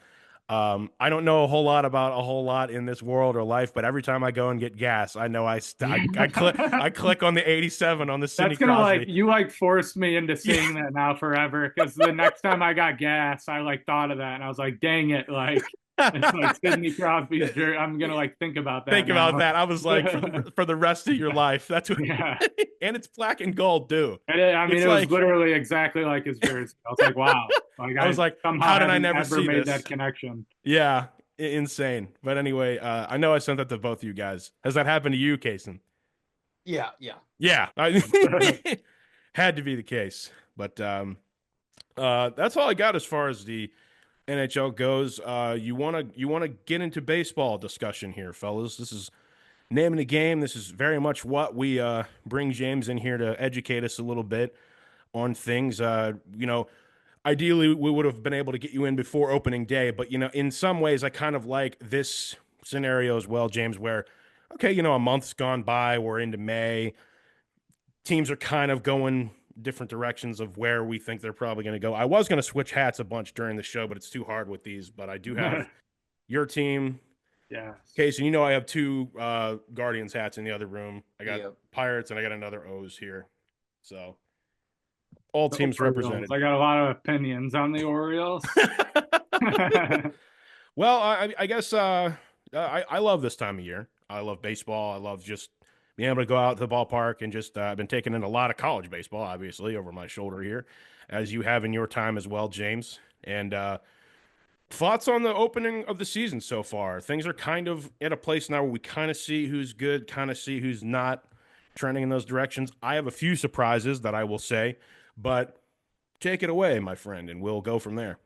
I don't know a whole lot about a whole lot in this world or life, but every time I go and get gas, I know I click on the 87 on the Sidney That's gonna like Crosby. you like forced me into Yeah, seeing that now forever because the next time I got gas, I like thought of that and I was like, dang it, like it's like Sidney Crosby's jersey. I'm gonna like think about that think about now. that. I was like, for the rest of your life, that's what. Yeah. And it's black and gold too. I mean, It's it was like literally exactly like his jersey. I was like, wow. Like I was I like, somehow how did I haven't never ever see made this? that connection. Yeah, insane. But anyway, I know I sent that to both of you guys. Has that happened to you, Casen? Yeah, yeah. Yeah, had to be the case. But that's all I got as far as the NHL goes. You wanna get into baseball discussion here, fellas. This is naming the game. This is very much what we bring James in here to educate us a little bit on things. Ideally we would have been able to get you in before opening day, but in some ways I kind of like this scenario as well, James, where okay, a month's gone by, we're into May, teams are kind of going different directions of where we think they're probably going to go. I was going to switch hats a bunch during the show, but it's too hard with these. But I do have your team, Yes. Casey. I have two Guardians hats in the other room. I got Yep. Pirates and I got another O's here. So all The teams Orioles. represented. I got a lot of opinions on the Orioles. Well, I guess I love this time of year. I love baseball. I love just being able to go out to the ballpark and just I've been taking in a lot of college baseball, obviously, over my shoulder here, as you have in your time as well, James. And thoughts on the opening of the season so far? Things are kind of at a place now where we kind of see who's good, kind of see who's not trending in those directions. I have a few surprises that I will say, but take it away, my friend, and we'll go from there.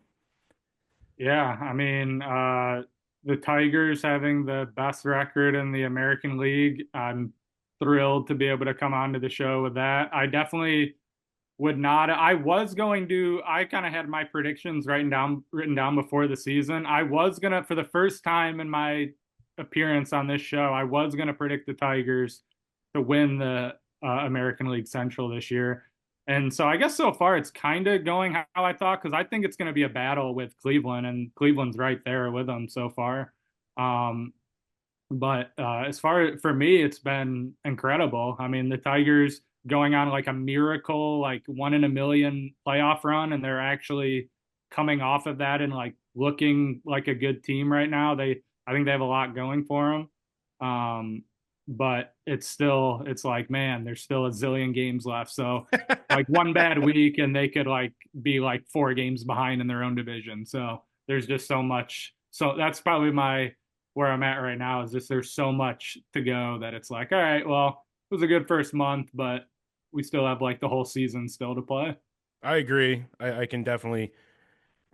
Yeah, I mean, the Tigers having the best record in the American League. I'm thrilled to be able to come on to the show with that. I definitely would not. I kind of had my predictions written down before the season. I was gonna, for the first time in my appearance on this show, I was gonna predict the Tigers to win the American League Central this year. And so I guess so far it's kind of going how I thought because I think it's going to be a battle with Cleveland, and Cleveland's right there with them so far. Um, but as far for me, it's been incredible. I mean, the Tigers going on like a miracle, like 1 in a million playoff run, and they're actually coming off of that and like looking like a good team right now. I think they have a lot going for them. But it's like, man, there's still a zillion games left. So like one bad week and they could like be like 4 games behind in their own division. So there's just so much. So that's probably my where I'm at right now is just there's so much to go that it's like, all right, well, it was a good first month, but we still have like the whole season still to play. I agree. I can definitely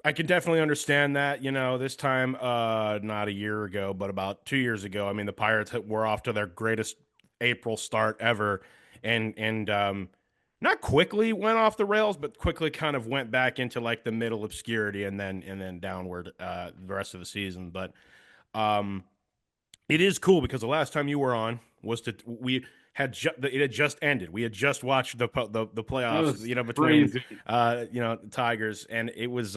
understand that. This time, not a year ago, but about 2 years ago. I mean, the Pirates were off to their greatest April start ever, and not quickly went off the rails, but quickly kind of went back into like the middle obscurity, and then downward the rest of the season. But um, it is cool because the last time you were on was we it had just ended. We had just watched the That playoffs, was between crazy. Tigers, and it was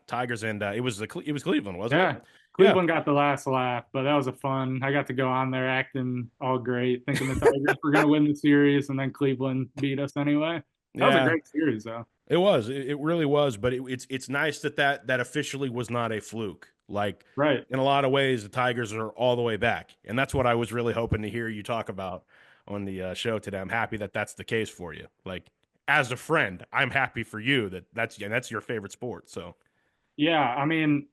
Tigers, and it was Cleveland, wasn't it? Yeah. Yeah, Cleveland got the last laugh, but that was a fun. I got to go on there acting all great, thinking the Tigers were going to win the series, and then Cleveland beat us anyway. That was a yeah. great series, though. It was. It really was. But it's nice that officially was not a fluke. Like Right. in a lot of ways, the Tigers are all the way back, and that's what I was really hoping to hear you talk about on the show today. I'm happy that that's the case for you. Like as a friend, I'm happy for you that's your favorite sport. So Yeah, I mean,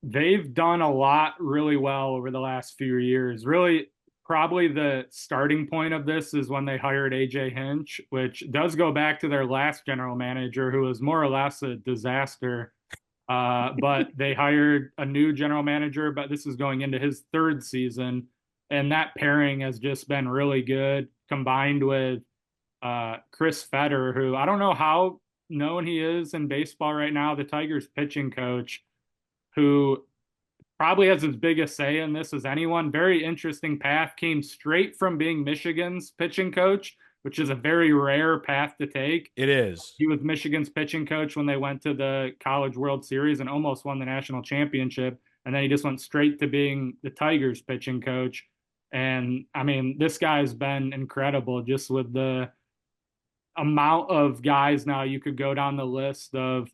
they've done a lot really well over the last few years. Really, probably the starting point of this is when they hired AJ Hinch, which does go back to their last general manager, who was more or less a disaster. But they hired a new general manager, but this is going into his third season, and that pairing has just been really good, combined with Chris Fetter, who I don't know how known he is in baseball right now, the Tigers pitching coach, who probably has as big a say in this as anyone. Very interesting path. Came straight from being Michigan's pitching coach, which is a very rare path to take. It is. He was Michigan's pitching coach when they went to the College World Series and almost won the national championship. And then he just went straight to being the Tigers pitching coach. And I mean, this guy's been incredible just with the amount of guys now you could go down the list of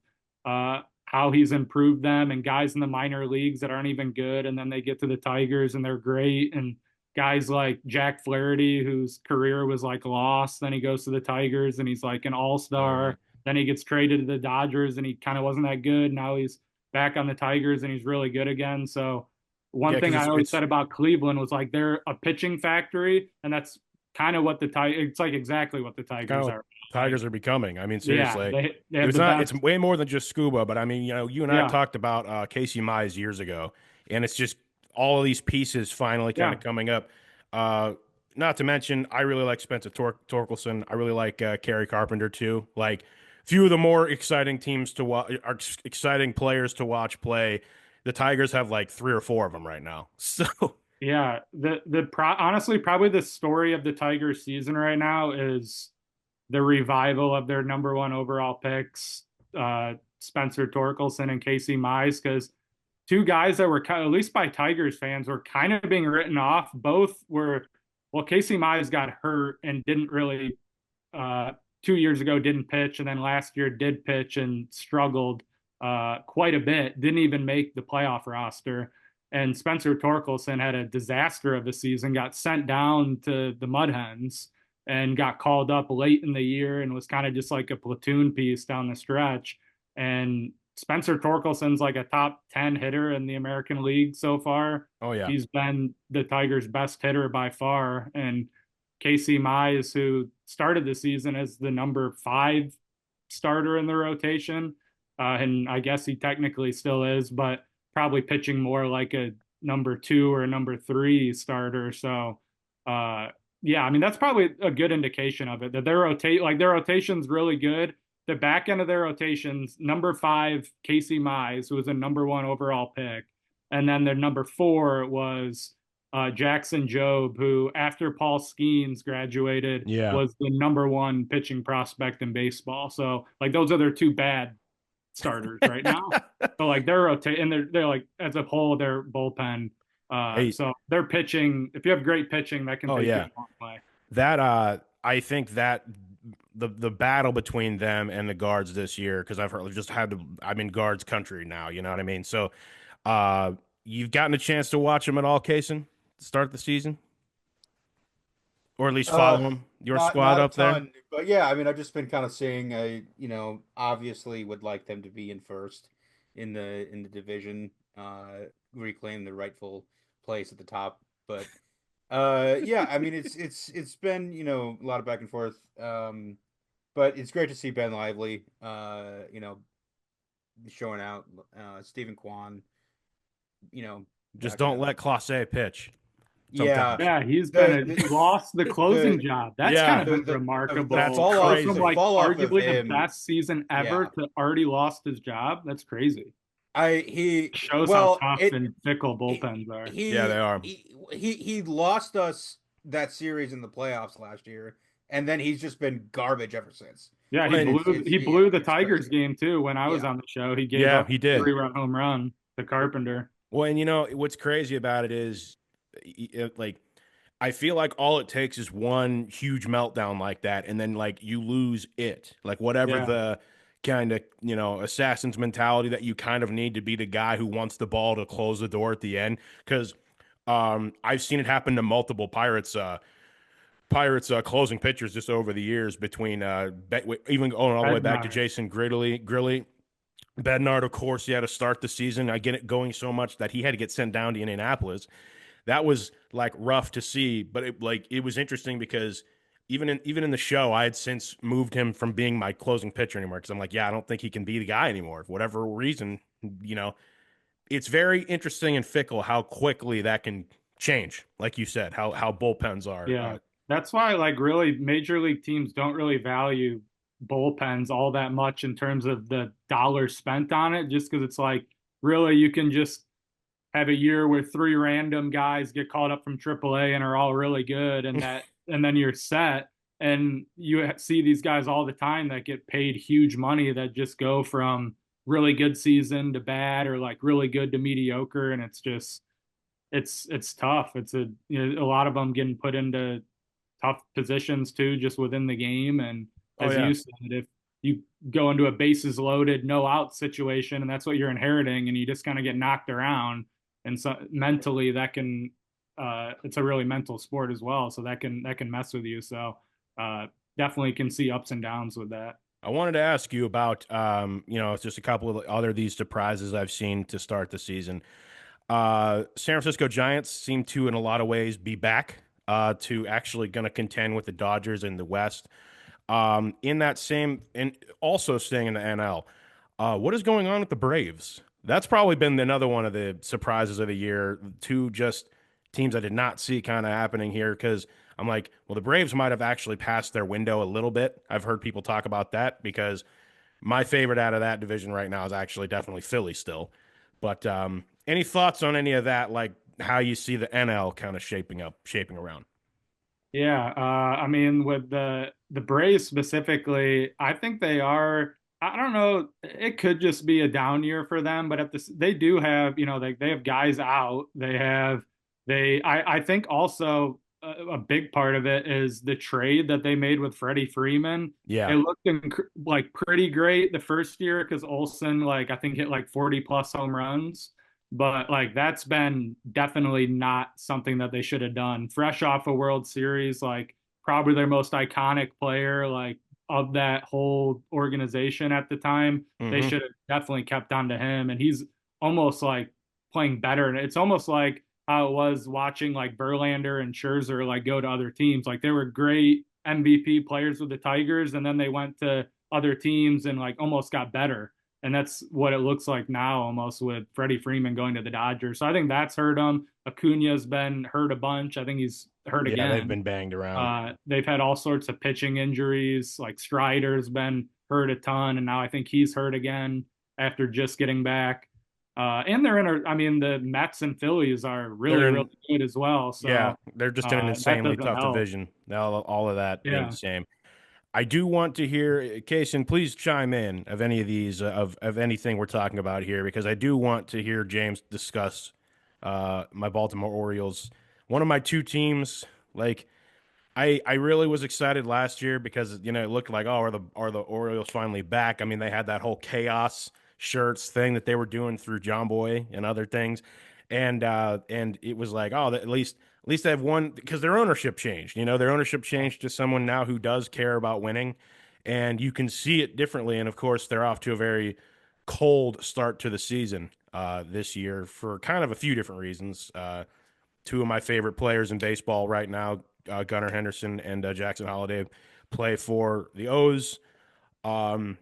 how he's improved them and guys in the minor leagues that aren't even good. And then they get to the Tigers and they're great. And guys like Jack Flaherty, whose career was like lost. Then he goes to the Tigers and he's like an all-star. Right. Then he gets traded to the Dodgers and he kind of wasn't that good. Now he's back on the Tigers and he's really good again. So one thing I always said about Cleveland was like they're a pitching factory, and that's kind of what the Tigers. It's like exactly what the Tigers are. Tigers are becoming. I mean, seriously, yeah, they it's not. It's way more than just scuba. But I mean, you and I talked about Casey Mize years ago, and it's just all of these pieces finally kind of coming up. Not to mention, I really like Spencer Torkelson. I really like Kerry Carpenter too. Like, few of the more exciting teams to watch, are exciting players to watch play. The Tigers have like 3 or 4 of them right now. So yeah, honestly, probably the story of the Tigers season right now is the revival of their number 1 overall picks, Spencer Torkelson and Casey Mize, because 2 guys that were, at least by Tigers fans, were kind of being written off. Both were, well, Casey Mize got hurt and didn't really, 2 years ago didn't pitch, and then last year did pitch and struggled quite a bit, didn't even make the playoff roster. And Spencer Torkelson had a disaster of a season, got sent down to the Mud Hens and got called up late in the year and was kind of just like a platoon piece down the stretch. And Spencer Torkelson's like a top 10 hitter in the American League so far. Oh, yeah. He's been the Tigers' best hitter by far. And Casey Mize, who started the season as the number 5 starter in the rotation, and I guess he technically still is, but probably pitching more like a number 2 or a number 3 starter. So, yeah, I mean, that's probably a good indication of it, that their rotation's really good. The back end of their rotations, number 5, Casey Mize, who was a number 1 overall pick. And then their number 4 was Jackson Jobe, who after Paul Skeens graduated was the number 1 pitching prospect in baseball. So like those are their 2 bad starters right now. So like they're rotating, and they're like, as a whole, their bullpen. So they're pitching. If you have great pitching, that can take you a long way. That I think that the battle between them and the guards this year, because I'm in guards country now. You know what I mean? So you've gotten a chance to watch them at all, Casen, to start the season, or at least follow them. Your squad up there. But yeah, I mean, I've just been kind of seeing. Obviously would like them to be in first in the division, reclaim the rightful place at the top. But yeah, I mean, it's been a lot of back and forth. But it's great to see Ben Lively, showing out. Stephen Kwan, just don't let Clase pitch. Yeah, he's lost the closing job. That's kind of remarkable. That's crazy. From like arguably the best season ever to already lost his job. That's crazy. He shows how tough and fickle bullpens are. They are. He lost us that series in the playoffs last year, and then he's just been garbage ever since. Yeah, he blew the Tigers game too when I was on the show. He gave up he did. 3-run home run to Carpenter. Well, and what's crazy about it is, like, I feel like all it takes is one huge meltdown like that, and then like you lose it. Like whatever the kind of assassin's mentality that you kind of need to be the guy who wants the ball to close the door at the end. Because I've seen it happen to multiple Pirates closing pitchers just over the years, between even going all the way back to Jason Grilli. Bednar, of course, he had to start the season. I get it going so much that he had to get sent down to Indianapolis. That was like rough to see, but it was interesting because even in the show, I had since moved him from being my closing pitcher anymore, because I'm like, I don't think he can be the guy anymore for whatever reason. It's very interesting and fickle how quickly that can change. Like you said, how bullpens are. Yeah, that's why like really major league teams don't really value bullpens all that much in terms of the dollars spent on it, just because it's like really you can just have a year where 3 random guys get called up from AAA and are all really good, and then you're set. And you see these guys all the time that get paid huge money that just go from really good season to bad, or like really good to mediocre, and it's just it's tough. It's a lot of them getting put into tough positions too, just within the game. And Oh as yeah. you said, if you go into a bases loaded, no out situation, and that's what you're inheriting, and you just kind of get knocked around, and so mentally that can, it's a really mental sport as well, so that can mess with you. So uh, definitely can see ups and downs with that. I wanted to ask you about, just a couple of other these surprises I've seen to start the season. San Francisco Giants seem to, in a lot of ways, be back to actually going to contend with the Dodgers in the West. In that same, and also staying in the NL, what is going on with the Braves? That's probably been another one of the surprises of the year. Two just teams I did not see kind of happening here because I'm like, well, the Braves might have actually passed their window a little bit. I've heard people talk about that because my favorite out of that division right now is actually definitely Philly still. But any thoughts on any of that, like how you see the NL kind of shaping around? Yeah, I mean, with the Braves specifically, I think they are. I don't know. It could just be a down year for them, but at this, they do have, they have guys out. I think also a big part of it is the trade that they made with Freddie Freeman. It Yeah, looked like pretty great the first year because Olson, like I think, hit like 40 plus home runs, but like that's been definitely not something that they should have done. Fresh off a World Series, like probably their most iconic player, like of that whole organization at the time, they hmm should have definitely kept on to him. And he's almost like playing better. And it's almost like how it was watching like Verlander and Scherzer like go to other teams. Like they were great MVP players with the Tigers, and then they went to other teams and like almost got better. And that's what it looks like now, almost with Freddie Freeman going to the Dodgers. So I think that's hurt him. Acuna's been hurt a bunch. I think he's hurt yeah, they've again. been banged around. They've had all sorts of pitching injuries. Like Strider's been hurt a ton, and now I think he's hurt again after just getting back. And they're in I mean, the Mets and Phillies are They're really, really in, good as well. yeah, So they're just in an that insanely doesn't tough help. division. All of that being the Yeah. same. I do want to hear, Casen, please chime in of any of these of anything we're talking about here because I do want to hear James discuss my Baltimore Orioles, one of my two teams. Like I really was excited last year because it looked like, oh, are the Orioles finally back? I mean, they had that whole chaos shirts thing that they were doing through John Boy and other things, and it was like, oh, at least they have one because their ownership changed. Their ownership changed to someone now who does care about winning, and you can see it differently. And of course, they're off to a very cold start to the season this year for kind of a few different reasons. Two of my favorite players in baseball right now, Gunnar Henderson and Jackson Holliday, play for the O's. Um,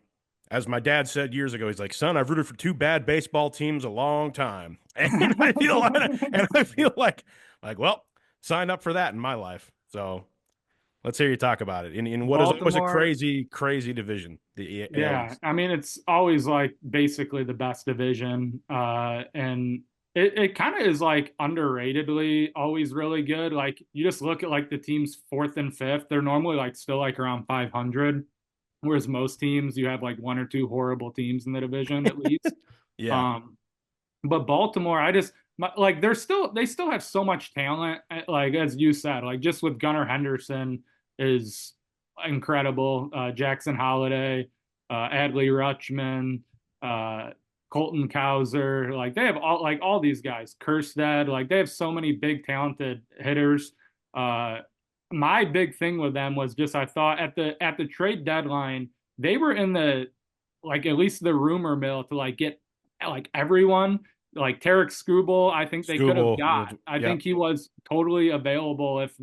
as my dad said years ago, he's like, "Son, I've rooted for two bad baseball teams a long time," and I feel like, well, signed up for that in my life. So let's hear you talk about it. In what is always a Baltimore, crazy, crazy division, the AL yeah, East. I mean, it's always like basically the best division. And it kind of is like underratedly always really good. Like you just look at like the teams fourth and fifth, they're normally like still like around 500, whereas most teams you have like one or two horrible teams in the division at least. Yeah, Um, but Baltimore, like they still have so much talent. Like as you said, like just with Gunnar Henderson is incredible. Jackson Holliday, Adley Rutschman, uh, Colton Cowser, like they have all these guys. Kerstead, like they have so many big talented hitters. Uh, my big thing with them was just I thought at the trade deadline they were in the like at least the rumor mill to like get like everyone like Tarek Skubal, I think they could have Scooble got. was, I yeah, think he was totally available if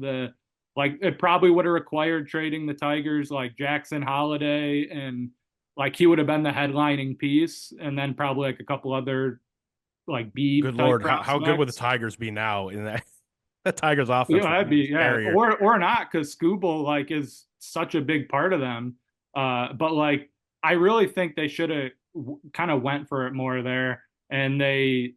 like it probably would have required trading the Tigers like Jackson Holiday, and like he would have been the headlining piece, and then probably like a couple other like B good type Lord, how good would the prospects. Tigers be now in that? The Tigers offense Yeah, would that'd be be yeah, scarier. or not because Skubal like is such a big part of them. But like I really think they should have kind of went for it more there, and they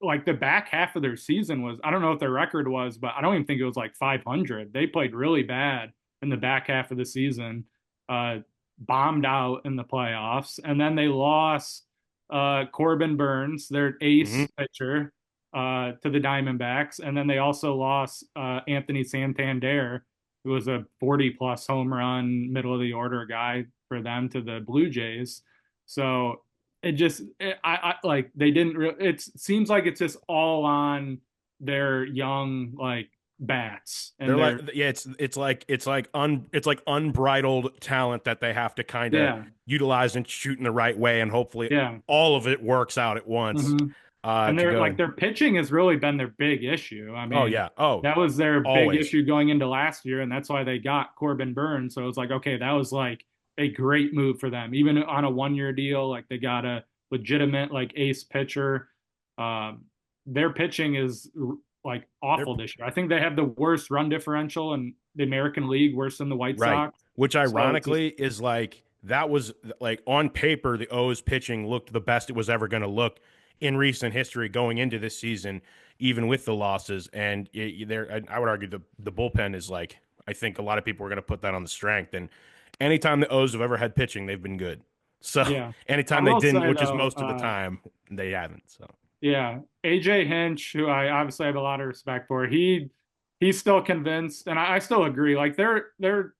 like the back half of their season was, I don't know what their record was, but I don't even think it was like 500. They played really bad in the back half of the season, uh, bombed out in the playoffs, and then they lost Corbin Burns, their Hmm. ace pitcher, to the Diamondbacks, and then they also lost Anthony Santander, who was a 40 plus home run middle of the order guy for them, to the Blue Jays. So I like they didn't it seems like it's just all on their young like bats They're and like, their yeah, it's like unbridled talent that they have to kind of yeah utilize and shoot in the right way, and hopefully yeah all of it works out at once. hmm and To their go, like their pitching has really been their big issue. I oh mean, yeah, oh, that was their big always. issue going into last year, and that's why they got Corbin Burns. So it was like, okay, that was like a great move for them, even on a 1 year deal. Like they got a legitimate like ace pitcher. Um, their pitching is like They're awful this year. I think they have the worst run differential in the American League, worse than the White right. Sox. Which So it's just ironically is like that was like on paper the O's pitching looked the best it was ever going to look in recent history going into this season, even with the losses. And there, I would argue the bullpen is like I think a lot of people are going to put that on the strength. And anytime the O's have ever had pitching, they've been good. So yeah. I anytime they will didn't, say which is though, most of the time, they haven't. So yeah, AJ Hinch, who I obviously have a lot of respect for, he's still convinced, and I still agree. Like they're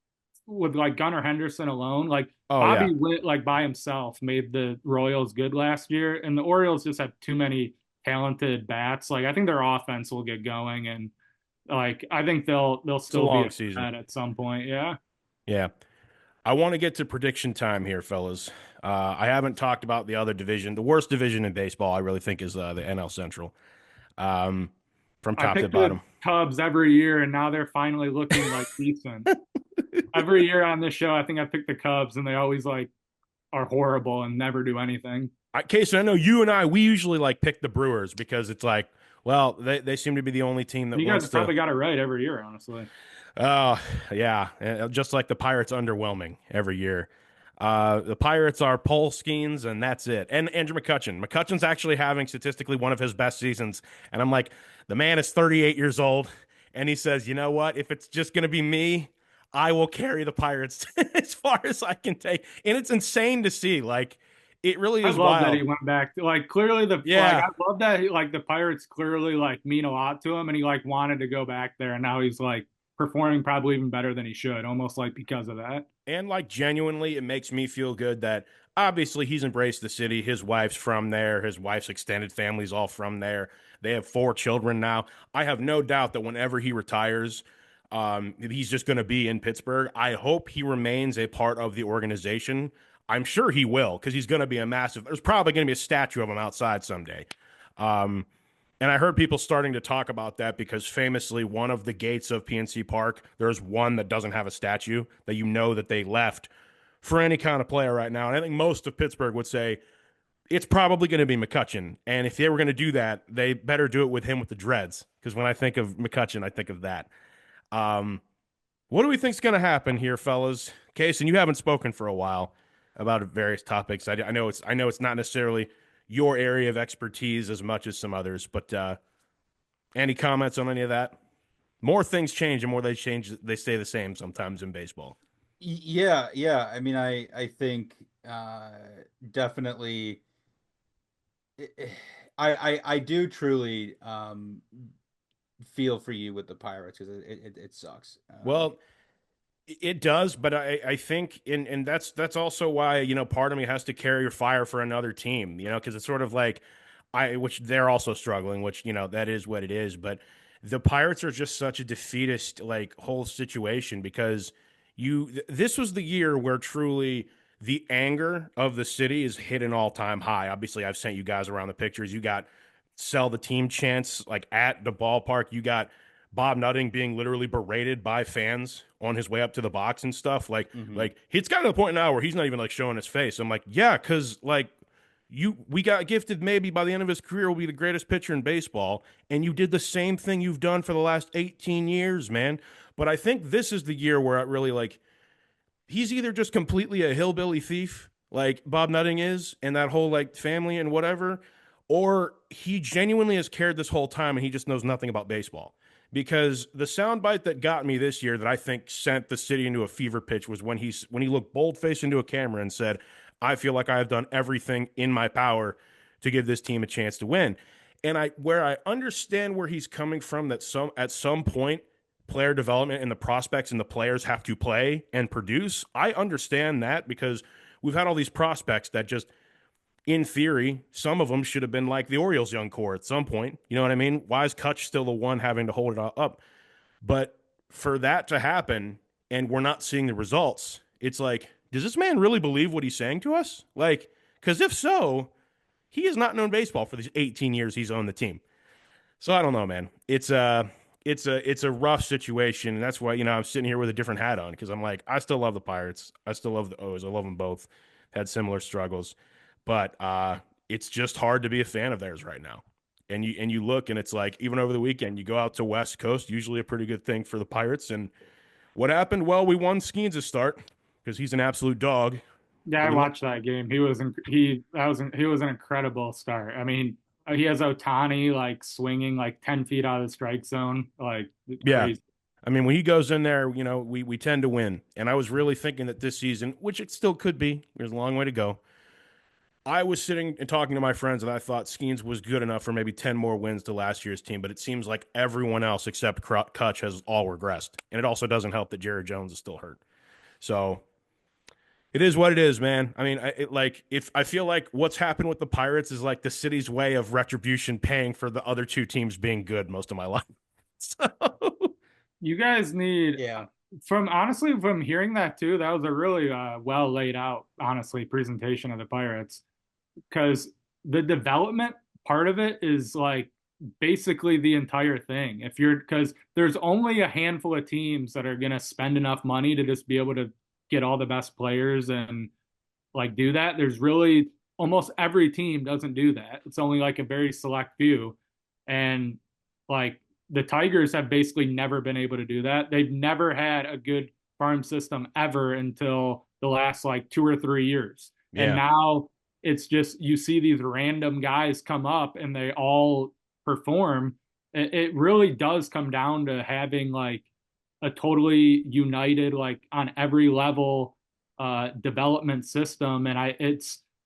with like Gunnar Henderson alone, like oh yeah, Bobby Witt like by himself made the Royals good last year, and the Orioles just have too many talented bats. Like I think their offense will get going, and like I think they'll it's a still be long a season. threat at some point. Yeah, Yeah. I want to get to prediction time here, fellas. I haven't talked about the other division. The worst division in baseball, I really think, is the NL Central, um, from I top to pick the bottom. Cubs every year, and now they're finally looking like decent. Every year on this show, I think I pick the Cubs, and they always like are horrible and never do anything. Casey, I know you and I, we usually like pick the Brewers because it's like, well, they seem to be the only team that And you guys wants have to. probably got it right every year, honestly. Oh, yeah. Just like the Pirates, underwhelming every year. The Pirates are pole skeens, and that's it. And Andrew McCutchen. McCutchen's actually having statistically one of his best seasons. And I'm like, the man is 38 years old, and he says, you know what? If it's just going to be me, I will carry the Pirates as far as I can take. And it's insane to see. Like, it really I is love that wild. he went back to like clearly Yeah. I love that like the Pirates clearly like mean a lot to him and he like wanted to go back there and now he's like performing probably even better than he should, almost like because of that. And like genuinely, it makes me feel good that obviously he's embraced the city. His wife's from there. His wife's extended family's all from there. They have 4 children now. I have no doubt that whenever he retires, he's just going to be in Pittsburgh. I hope he remains a part of the organization. I'm sure he will because he's going to be a massive. There's probably going to be a statue of him outside someday. Um, and I heard people starting to talk about that because famously, one of the gates of PNC Park, there's one that doesn't have a statue that you know that they left for any kind of player right now. And I think most of Pittsburgh would say it's probably going to be McCutchen. And if they were going to do that, they better do it with him with the dreads. Because when I think of McCutchen, I think of that. Um, what do we think's going to happen here, fellas? Case, and you haven't spoken for a while about various topics. I know it's not necessarily your area of expertise as much as some others, but any comments on any of that? More things change, and more they change, they stay the same sometimes in baseball. Yeah, yeah. I mean, I think definitely. I do truly feel for you with the Pirates because it sucks. Well, it does, but I think and that's also why part of me has to carry your fire for another team, because it's sort of like which they're also struggling, which that is what it is, but the Pirates are just such a defeatist like whole situation because this was the year where truly the anger of the city is hit an all-time high. Obviously, I've sent you guys around the pictures. You got sell the team chants like at the ballpark. You got Bob Nutting being literally berated by fans on his way up to the box and stuff. Mhm. Like it's gotten to the point now where he's not even like showing his face. I'm like, yeah, because like we got gifted maybe by the end of his career will be the greatest pitcher in baseball, and you did the same thing you've done for the last 18 years, man. But I think this is the year where it really like he's either just completely a hillbilly thief like Bob Nutting is and that whole like family and whatever, or he genuinely has cared this whole time and he just knows nothing about baseball. Because the soundbite that got me this year that I think sent the city into a fever pitch was when he looked bold-faced into a camera and said, "I feel like I have done everything in my power to give this team a chance to win." And I understand where he's coming from, that at some point player development and the prospects and the players have to play and produce. I understand that because we've had all these prospects that just, in theory, some of them should have been like the Orioles' young core at some point. You know what I mean? Why is Kutch still the one having to hold it all up? But for that to happen and we're not seeing the results, it's like, does this man really believe what he's saying to us? Like, because if so, he has not known baseball for these 18 years he's owned the team. So I don't know, man. It's a rough situation, and that's why I'm sitting here with a different hat on because I'm like, I still love the Pirates, I still love the O's, I love them both. Had similar struggles, but it's just hard to be a fan of theirs right now. And you look, and it's like even over the weekend, you go out to West Coast, usually a pretty good thing for the Pirates. And what happened? Well, we won Skeens' start because he's an absolute dog. Yeah, But I we won. watched that game. He was an incredible start. I mean, he has Otani like swinging like 10 feet out of the strike zone, like Yeah. crazy. I mean, when he goes in there, we tend to win. And I was really thinking that this season, which it still could be, there's a long way to go. I was sitting and talking to my friends, and I thought Skeens was good enough for maybe 10 more wins to last year's team. But it seems like everyone else except Kutch has all regressed. And it also doesn't help that Jared Jones is still hurt. So it is what it is, man. I mean, if I feel like what's happened with the Pirates is like the city's way of retribution, paying for the other two teams being good most of my life. So You guys need Yeah. from hearing that too, that was a really well laid out, honestly, presentation of the Pirates because the development part of it is like basically the entire thing. If you're because there's only a handful of teams that are gonna spend enough money to just be able to get all the best players and like do that. There's really almost every team doesn't do that. It's only like a very select few. And like the Tigers have basically never been able to do that. They've never had a good farm system ever until the last like 2 or 3 years. And yeah, now it's just you see these random guys come up and they all perform. It really does come down to having like a totally united, like on every level development system. And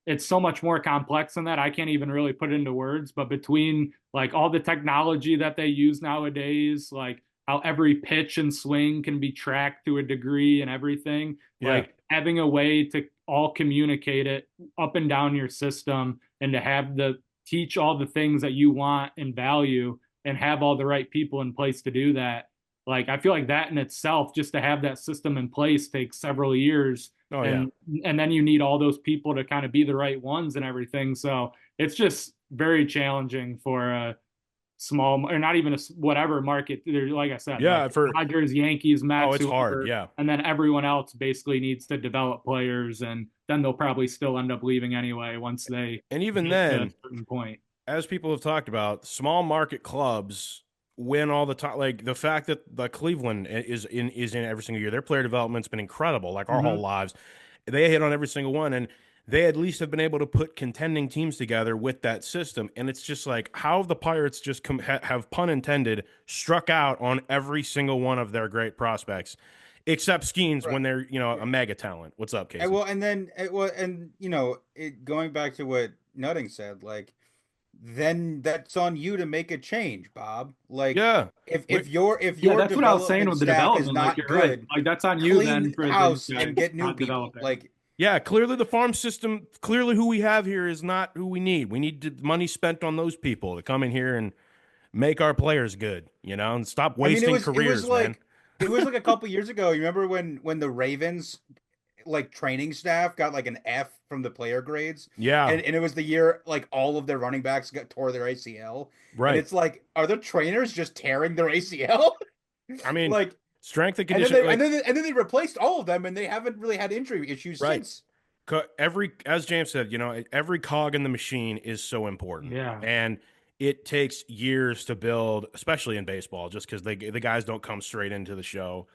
it's so much more complex than that. I can't even really put it into words, but between like all the technology that they use nowadays, like how every pitch and swing can be tracked to a degree and everything, yeah. like having a way to all communicate it up and down your system and to have the teach all the things that you want and value and have all the right people in place to do that. Like I feel like that in itself, just to have that system in place takes several years, Oh yeah. and and then you need all those people to kind of be the right ones and everything. So it's just very challenging for a small or not even a whatever market. There, like I said, Yeah, like for Dodgers, Yankees, oh, Mets, it's hard. whoever, Yeah. and then everyone else basically needs to develop players, and then they'll probably still end up leaving anyway once they And even get to a then, certain point. as people have talked about, small market clubs win all the time. Like the fact that the Cleveland is in every single year, their player development's been incredible. Like our whole Mm-hmm. lives, they hit on every single one, and they at least have been able to put contending teams together with that system. And it's just like how the Pirates just have, pun intended, struck out on every single one of their great prospects, except Skeens Right. when they're a mega talent. What's up, And Casen? well, and then going back to what Nutting said, like then that's on you to make a change, Bob. Like Yeah. if Wait, your if Yeah, your that's what I was saying development with the staff is development. Like not you're right. good, Like that's on you then clean for those house and guys get new not people. developing. Like yeah, clearly the farm system, clearly who we have here is not who we need. We need money spent on those people to come in here and make our players good, and stop I mean, wasting careers, man. it was like a couple years ago. You remember when the Ravens like training staff got like an F from the player grades, Yeah, and it was the year like all of their running backs got tore their ACL, and right. it's like, are the trainers just tearing their ACL? I mean, Like, strength and and then condition, they and like, then they, and then they replaced all of them, and they haven't really had injury issues right. since. Every, as James said, every cog in the machine is so important, Yeah. and it takes years to build, especially in baseball, just because the guys don't come straight into the show.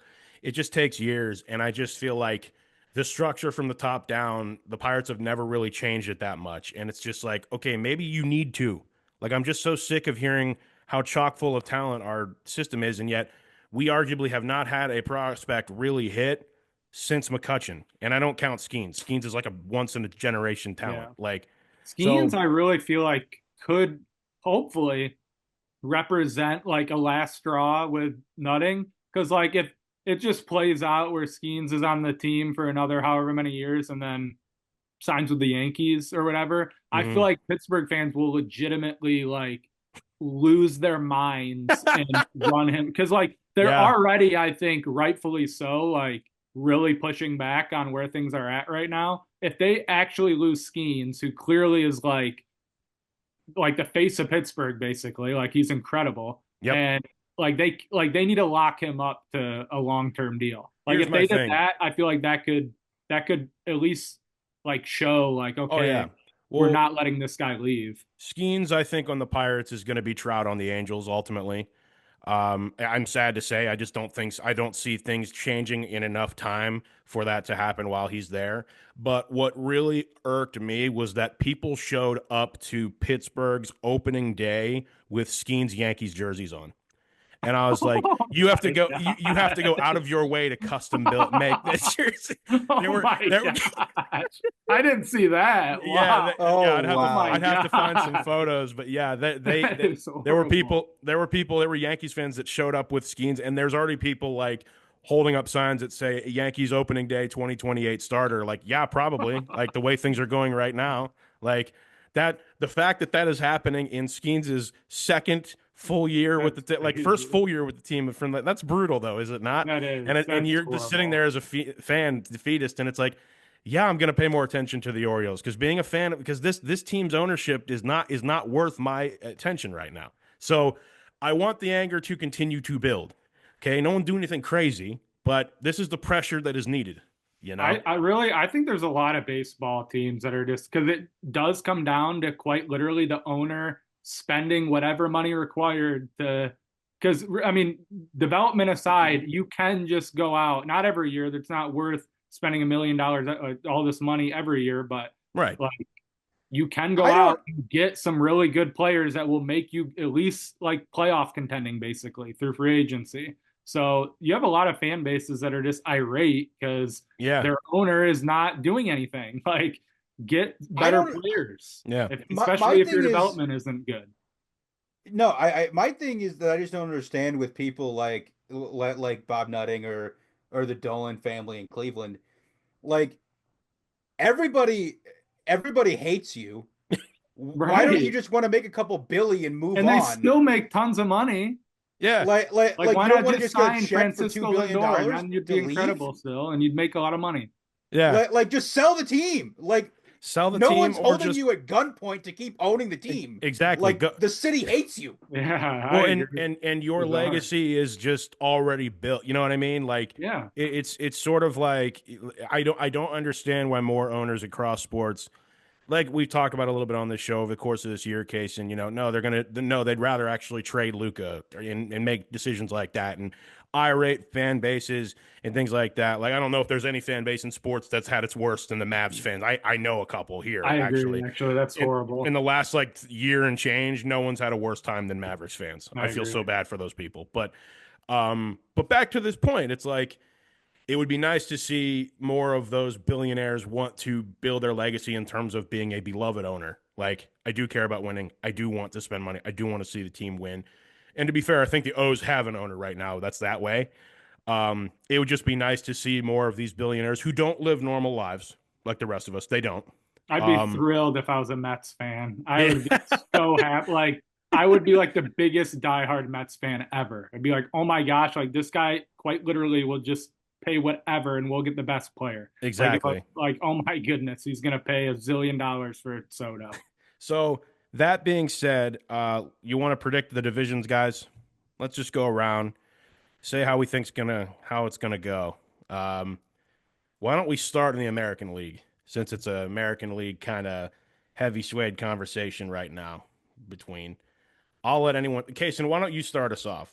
It just takes years, and I just feel like the structure from the top down, the Pirates have never really changed it that much. And it's just like, okay, maybe you need to. Like, I'm just so sick of hearing how chock full of talent our system is, and yet we arguably have not had a prospect really hit since McCutcheon. And I don't count Skeens. Skeens is like a once in a generation talent. Yeah. Like, Skeens, so I really feel like could hopefully represent like a last straw with Nutting. Because like if it just plays out where Skeens is on the team for another however many years and then signs with the Yankees or whatever, I feel mhm. like Pittsburgh fans will legitimately like lose their minds and run him because like they're Yeah, already, I think, rightfully so, like really pushing back on where things are at right now. If they actually lose Skeens, who clearly is like the face of Pittsburgh, basically, like he's incredible, yep. and like they need to lock him up to a long term deal. Like Here's if my they did thing. that, I feel like that could at least like show like Oh, okay, yeah. we're Well, not letting this guy leave. Skeens, I think, on the Pirates is going to be Trout on the Angels ultimately. I'm sad to say, I just don't think I don't see things changing in enough time for that to happen while he's there. But what really irked me was that people showed up to Pittsburgh's opening day with Skeens Yankees jerseys on. And I was like, Oh you have to my go you have to go god! out of your way to custom build make this jersey. Oh my There were gosh! I didn't see that. yeah, Wow! Oh, yeah, Oh my wow. I'd have to find some god! photos, but yeah, That is horrible. there were Yankees fans that showed up with Skeens, and there's already people like holding up signs that say Yankees opening day 2028 starter. Like, yeah, probably. Like the way things are going right now, like that. The fact that that is happening in Skeens' second full year with That's the like first crazy. full year with the team from that's brutal though, is it not? That is. And That's you're just sitting horrible. there as a fan defeatist, and it's like yeah, I'm going to pay more attention to the Orioles because being a fan because this team's ownership is not worth my attention right now. So I want the anger to continue to build. Okay, no one do anything crazy, but this is the pressure that is needed. You know? I think there's a lot of baseball teams that are just because it does come down to quite literally the owner spending whatever money required to because I mean, development aside, you can just go out, not every year, that's not worth spending $1 million all this money every year, but Right. like you can go I don't out and get some really good players that will make you at least like playoff contending basically through free agency. So you have a lot of fan bases that are just irate because Yeah. their owner is not doing anything. Like get I better don't players, Yeah. my especially if your thing is development isn't good. no, I my thing is that I just don't understand with people like Bob Nutting or the Dolan family in Cleveland. Like everybody everybody hates you. Why don't you Right. just want to make a couple billion and move And they on? still make tons of money. Yeah. Like Like why you don't not want to just just get a sign check for two Francisco billion Lindor and dollars then you'd to be leave? incredible still and you'd make a lot of money. Yeah. Like just sell the team. Like Sell the no team one's or holding just you at gunpoint to keep owning the team. exactly Like go. the city hates you. Yeah, I Well, agree. and your Bizarre. legacy is just already built. You know what I mean? Like Yeah. it's sort of like I don't understand why more owners across sports like we've talked about a little bit on this show over the course of this year, case, and no, they'd rather actually trade Luca and make decisions like that and irate fan bases and things like that. Like I don't know if there's any fan base in sports that's had its worst than the Mavs fans. I know a couple here I agree. actually. Actually, that's In horrible. the last like year and change, no one's had a worse time than Mavericks fans. I I feel agree. so bad for those people. But back to this point, it's like it would be nice to see more of those billionaires want to build their legacy in terms of being a beloved owner. Like, I do care about winning. I do want to spend money. I do want to see the team win. And to be fair, I think the O's have an owner right now that's that way. It would just be nice to see more of these billionaires who don't live normal lives like the rest of us. They don't. I'd be Um, thrilled if I was a Mets fan. I yeah, would be so happy. Like, I would be like the biggest diehard Mets fan ever. I'd be like, oh my gosh, like this guy quite literally will just pay whatever and we'll get the best player. exactly. Like oh my goodness, he's gonna pay $1 zillion for Soto. So, that being said, you want to predict the divisions, guys? Let's just go around, say how it's gonna go. Um, Why don't we start in the American League since it's an American League kind of heavy swayed conversation right now between. I'll let anyone. Casen, why don't you start us off?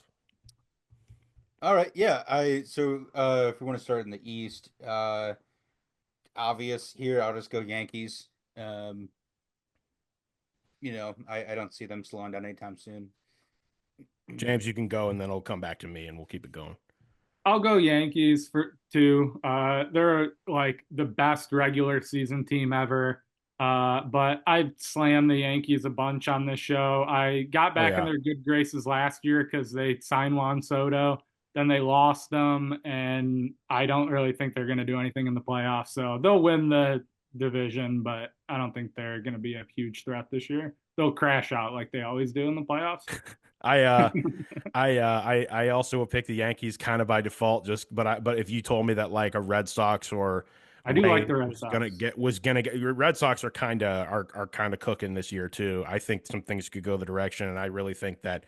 All right, yeah. I so if we want to start in the East, obvious here. I'll just go Yankees. I don't see them slowing down anytime soon. James, you can go, and then it'll come back to me, and we'll keep it going. I'll go Yankees for two. They're like the best regular season team ever. But I slammed the Yankees a bunch on this show. I got Oh back in yeah. their good graces last year because they signed Juan Soto. Then they lost them, and I don't really think they're going to do anything in the playoffs. So they'll win the division, but I don't think they're going to be a huge threat this year. They'll crash out like they always do in the playoffs. I uh I also would pick the Yankees kind of by default, just but if you told me that like a Red Sox or I do like Rays the Red Sox. was gonna get Red Sox are kind of cooking this year too. I think some things could go the direction, and I really think that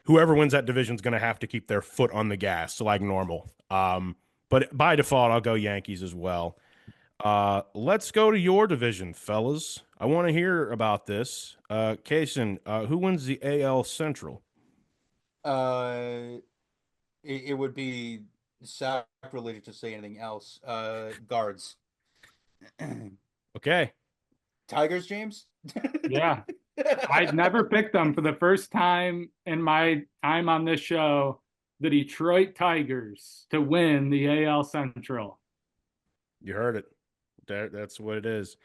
whoever wins that division is gonna have to keep their foot on the gas like normal. But by default, I'll go Yankees as well. Let's go to your division, fellas. I want to hear about this. Casen, who wins the AL Central? Uh, it would be sacrilege to say anything else. Guards. Okay. Tigers, James? Yeah, I'd never picked them for the first time in my time on this show. The Detroit Tigers to win the AL Central. You heard it. That's what it is.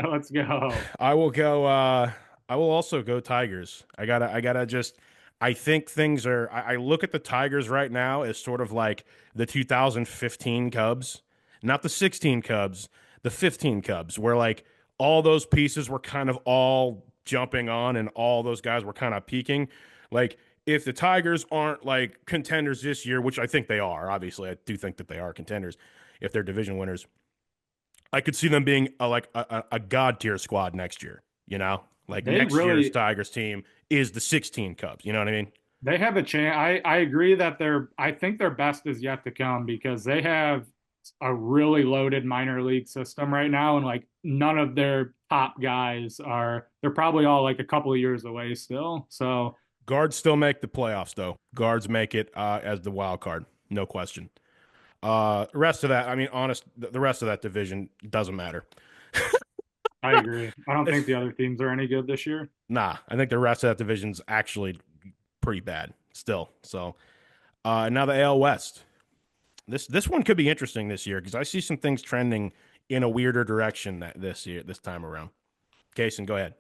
Let's go. I will go I will also go Tigers. I gotta just I think things are I look at the Tigers right now as sort of like the 2015 Cubs, not the 16 Cubs, the 15 Cubs, where like all those pieces were kind of all jumping on and all those guys were kind of peaking. Like if the Tigers aren't like contenders this year, which I think they are, obviously I do think that they are contenders if they're division winners, I could see them being a god tier squad next year. You know, like They next year's really Tigers team is the 16 Cubs. You know what I mean? they have a chance. I agree that I think their best is yet to come because they have a really loaded minor league system right now, and like none of their top guys are. They're probably all like a couple of years away still. So Guards still make the playoffs though. Guards make it as the wild card, no question. Rest of that, I mean, honest, the rest of that division doesn't matter. I agree. I don't think the other teams are any good this year. Nah, I think the rest of that division's actually pretty bad still. So now the AL West. This one could be interesting this year because I see some things trending in a weirder direction this year, this time around. Kason, go ahead.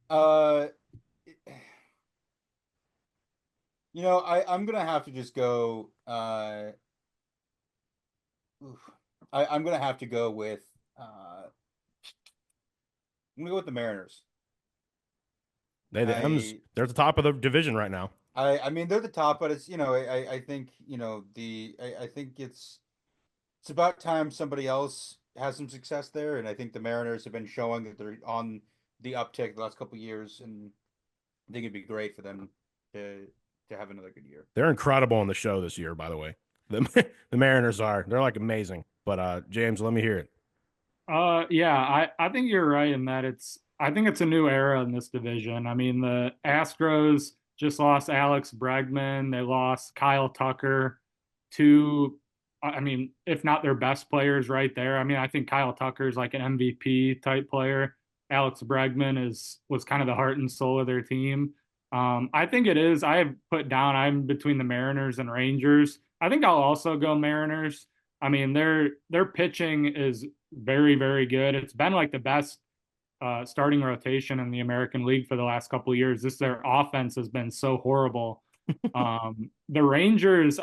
Uh, I'm gonna have to just go. I'm gonna have to go with. I'm gonna go with the Mariners. The M's, I they're at the top of the division right now. I mean they're the top, but it's I think I think it's about time somebody else has some success there, and I think the Mariners have been showing that they're on the uptick the last couple of years, and I think it'd be great for them to have another good year. They're incredible on the show this year, by the way. The Mariners are. They're like amazing. But James, let me hear it. Yeah, I think you're right in that I think it's a new era in this division. I mean, the Astros just lost Alex Bregman, they lost Kyle Tucker, two, I mean, if not their best players right there. I mean, I think Kyle Tucker is like an MVP type player. Alex Bregman was kind of the heart and soul of their team. I think it is. I have put down. I'm between the Mariners and Rangers. I think I'll also go Mariners. I mean, their pitching is very, very good. It's been like the best starting rotation in the American League for the last couple of years. Their offense has been so horrible. The Rangers,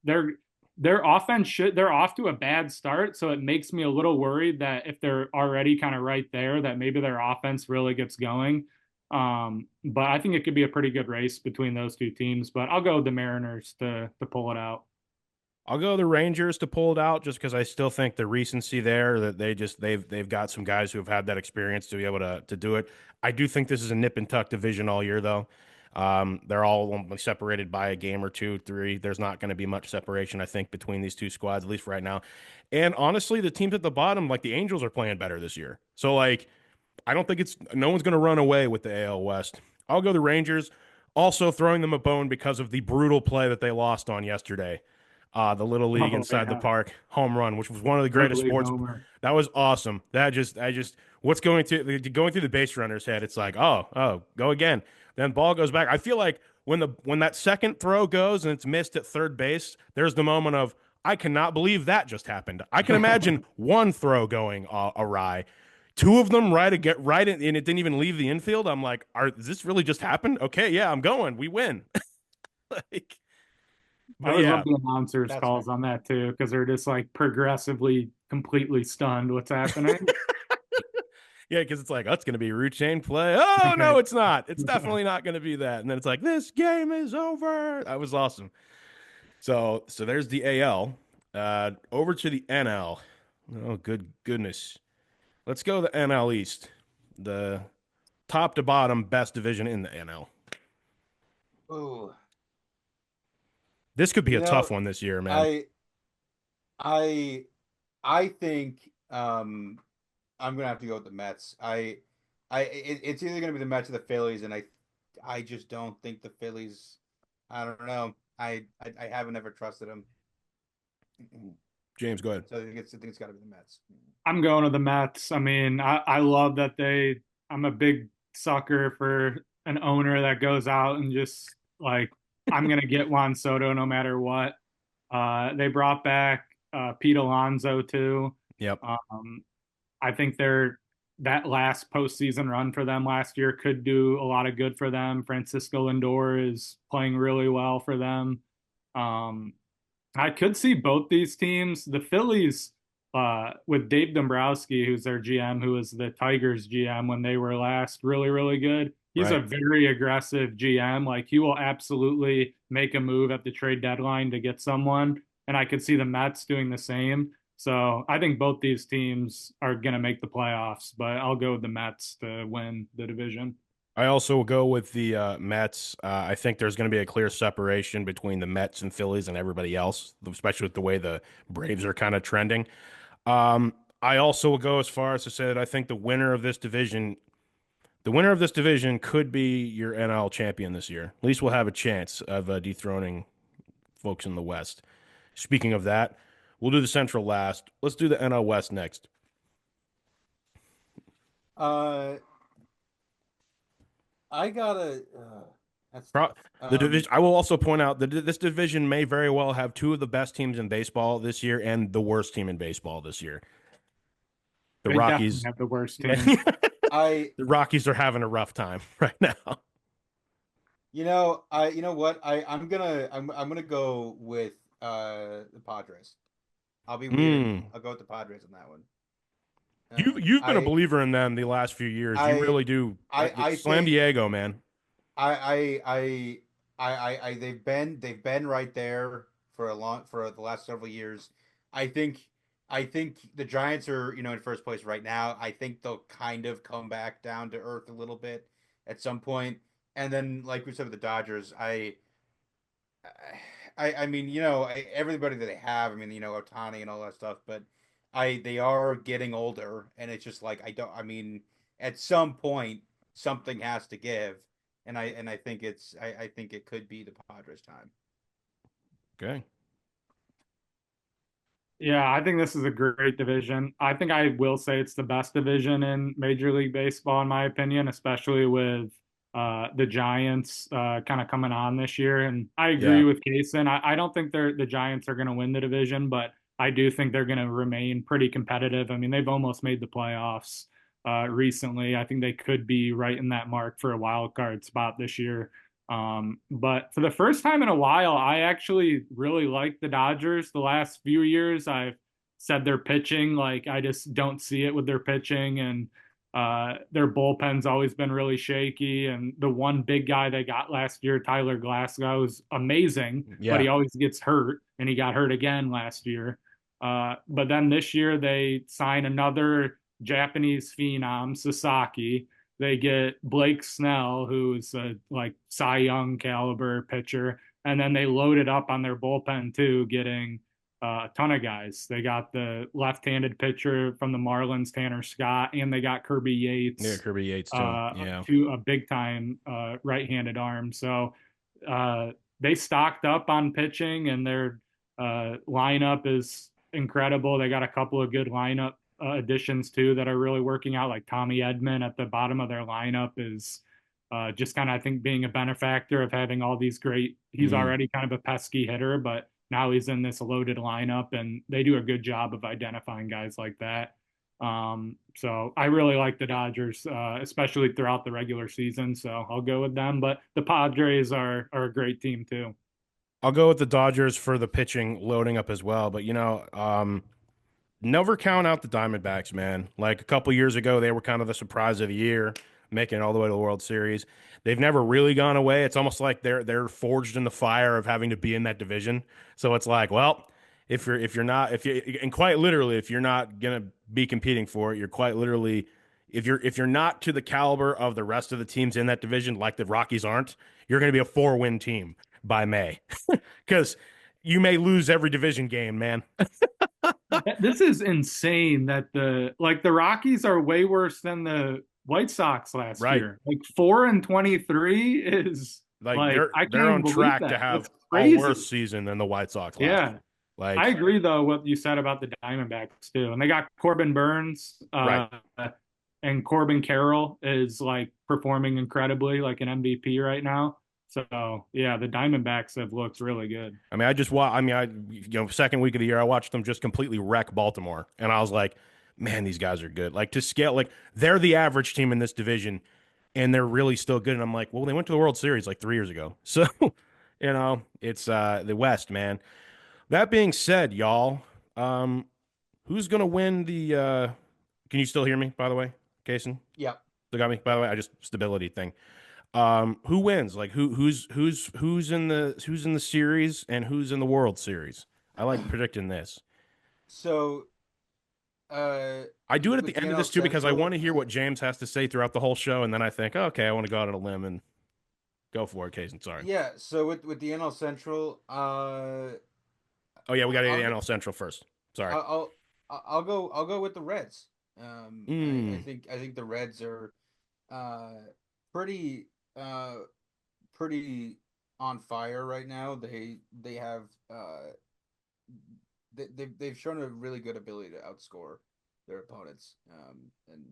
their offense they're off to a bad start, so it makes me a little worried that if they're already kind of right there, that maybe their offense really gets going. But I think it could be a pretty good race between those two teams. But I'll go with the Mariners to pull it out. I'll go the Rangers to pull it out just because I still think the recency there that they've got some guys who have had that experience to be able to do it. I do think this is a nip and tuck division all year though. They're all only separated by a game or two, three. There's not going to be much separation, I think, between these two squads, at least right now. And honestly, the teams at the bottom, like the Angels, are playing better this year. So like, I don't think no one's going to run away with the AL West. I'll go the Rangers. Also throwing them a bone because of the brutal play that they lost on yesterday. the little league Oh inside the yeah, park home run, which was one of the Little greatest League sports. Homer. That was awesome. I just what's going through the base runner's head. It's like, oh, go again. Then ball goes back. I feel like when that second throw goes and it's missed at third base, there's the moment of I cannot believe that just happened. I can imagine one throw going awry. Two of them get right in, and it didn't even leave the infield. I'm like, does this really just happened? Okay, yeah, I'm going. We win. Like, I but always yeah, love the announcers That's fair. calls on that too, because they're just like progressively, completely stunned what's happening. yeah, because it's like, oh, it's going to be a routine play. Oh, no, it's not. It's definitely not going to be that. And then it's like, this game is over. That was awesome. So there's the AL. Over to the NL. Oh, goodness. Let's go to the NL East. The top to bottom best division in the NL. Ooh, This could be you a tough know, one this year, man. I I I think I'm gonna have to go with the Mets. It's either gonna be the Mets or the Phillies, and I just don't think the Phillies. I don't know. I haven't ever trusted them, James, go ahead. so I think it's got to be the Mets. I'm going to the Mets. I mean, I love that I'm a big sucker for an owner that goes out and just like, I'm going to get Juan Soto no matter what. They brought back Pete Alonso too. Yep. I think that last postseason run for them last year could do a lot of good for them. Francisco Lindor is playing really well for them. Um, I could see both these teams. The Phillies, with Dave Dombrowski, who's their GM, who was the Tigers GM when they were last really, really good. He's a Right. very aggressive GM. Like he will absolutely make a move at the trade deadline to get someone. And I could see the Mets doing the same. So I think both these teams are going to make the playoffs, but I'll go with the Mets to win the division. I also will go with the Mets. I think there's going to be a clear separation between the Mets and Phillies and everybody else, especially with the way the Braves are kind of trending. I also will go as far as to say that I think the winner of this division could be your NL champion this year. At least we'll have a chance of dethroning folks in the West. Speaking of that, we'll do the Central last. Let's do the NL West next. Uh, I gotta. That's Pro- tough. the division. I will also point out that this division may very well have two of the best teams in baseball this year and the worst team in baseball this year. The They definitely Rockies. have the worst team. the I Rockies are having a rough time right now. you know what I'm gonna go with the Padres. I'll be weird. Mm. I'll go with the Padres on that one. You've been a I believer in them the last few years. You I really do. I Slam think Diego, man. they've been right there for the last several years. I think I think the Giants are in first place right now. I think they'll kind of come back down to earth a little bit at some point. And then like we said with the Dodgers, I mean everybody that they have. I mean Otani and all that stuff, but they are getting older, and it's just like I don't. I mean at some point something has to give, and I think I think it could be the Padres' time. Okay. Yeah, I think this is a great division. I think I will say it's the best division in Major League Baseball, in my opinion, especially with the Giants kind of coming on this year. And I agree Yeah. with Casen. I don't think the Giants are going to win the division, but I do think they're going to remain pretty competitive. I mean, they've almost made the playoffs recently. I think they could be right in that mark for a wild card spot this year. But for the first time in a while, I actually really like the Dodgers. The last few years, I've said their pitching, like I just don't see it with their pitching, and their bullpen's always been really shaky. And the one big guy they got last year, Tyler Glasgow, is amazing, but Yeah. he always gets hurt, and he got hurt again last year. But then this year they sign another Japanese phenom, Sasaki. They get Blake Snell, who's a like Cy Young caliber pitcher, and then they loaded up on their bullpen too, getting a ton of guys. They got the left-handed pitcher from the Marlins, Tanner Scott, and they got Kirby Yeah, Yates, Kirby Yates too. Yeah. to a big-time right-handed arm. So uh, they stocked up on pitching, and they're Lineup is incredible. They got a couple of good lineup additions too that are really working out. Like Tommy Edman at the bottom of their lineup is just kind of, I think, being a benefactor of having all these great. He's Mm. already kind of a pesky hitter, but now he's in this loaded lineup, and they do a good job of identifying guys like that. So I really like the Dodgers, especially throughout the regular season. So I'll go with them. But the Padres are a great team too. I'll go with the Dodgers for the pitching loading up as well. But never count out the Diamondbacks, man. Like a couple years ago, they were kind of the surprise of the year, making it all the way to the World Series. They've never really gone away. It's almost like they're forged in the fire of having to be in that division. So it's like, well, if you and quite literally, if you're not gonna be competing for it, you're quite literally if you're not to the caliber of the rest of the teams in that division, like the Rockies aren't, you're gonna be a 4-win team by May. Because you may lose every division game, man. This is insane that the Rockies are way worse than the White Sox last Right. year. Like 4-23 is Like like I can't they're even on believe track to that. That's have a worse crazy. season than the White Sox last Yeah. year. Like, I agree though what you said about the Diamondbacks too. And they got Corbin Burns, right. and Corbin Carroll is like performing incredibly, like an MVP right now. So yeah, the Diamondbacks have looked really good. I mean, second week of the year, I watched them just completely wreck Baltimore, and I was like, man, these guys are good. Like to scale, like they're the average team in this division, and they're really still good. And I'm like, well, they went to the World Series like 3 years ago, so it's the West, man. That being said, y'all, who's gonna win the? Can you still hear me? By the way, Casen, Yep. still got me. By the way, I just stability thing. Who wins? Like who's in the series and who's in the World Series? I like predicting this. So, uh, I do it at with the the end of NL this too because I want Central, to hear what James has to say throughout the whole show, and then I think, okay, I want to go out on a limb and go for it, Casen. Sorry. yeah. So with the NL Central, Oh yeah, we got to do I'll the go, NL Central first. Sorry. I'll go with the Reds. Mm. I think the Reds are uh pretty uh pretty on fire right now. They have they've shown a really good ability to outscore their opponents. And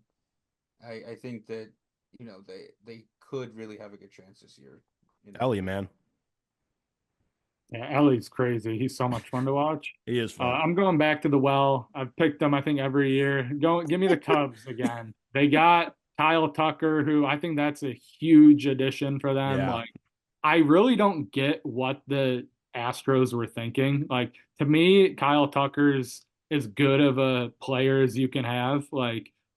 I think that they could really have a good chance this year. Ellie, man, Yeah, Ellie's crazy. He's so much fun to watch. he is fun. I'm going back to the well. I've picked them, I think, every year. Go, give me the Cubs again. They got Kyle Tucker, who I think that's a huge addition for them. Yeah, Like, I really don't get what the Astros were thinking. Like, to me, Kyle Tucker's as good of a player as you can have.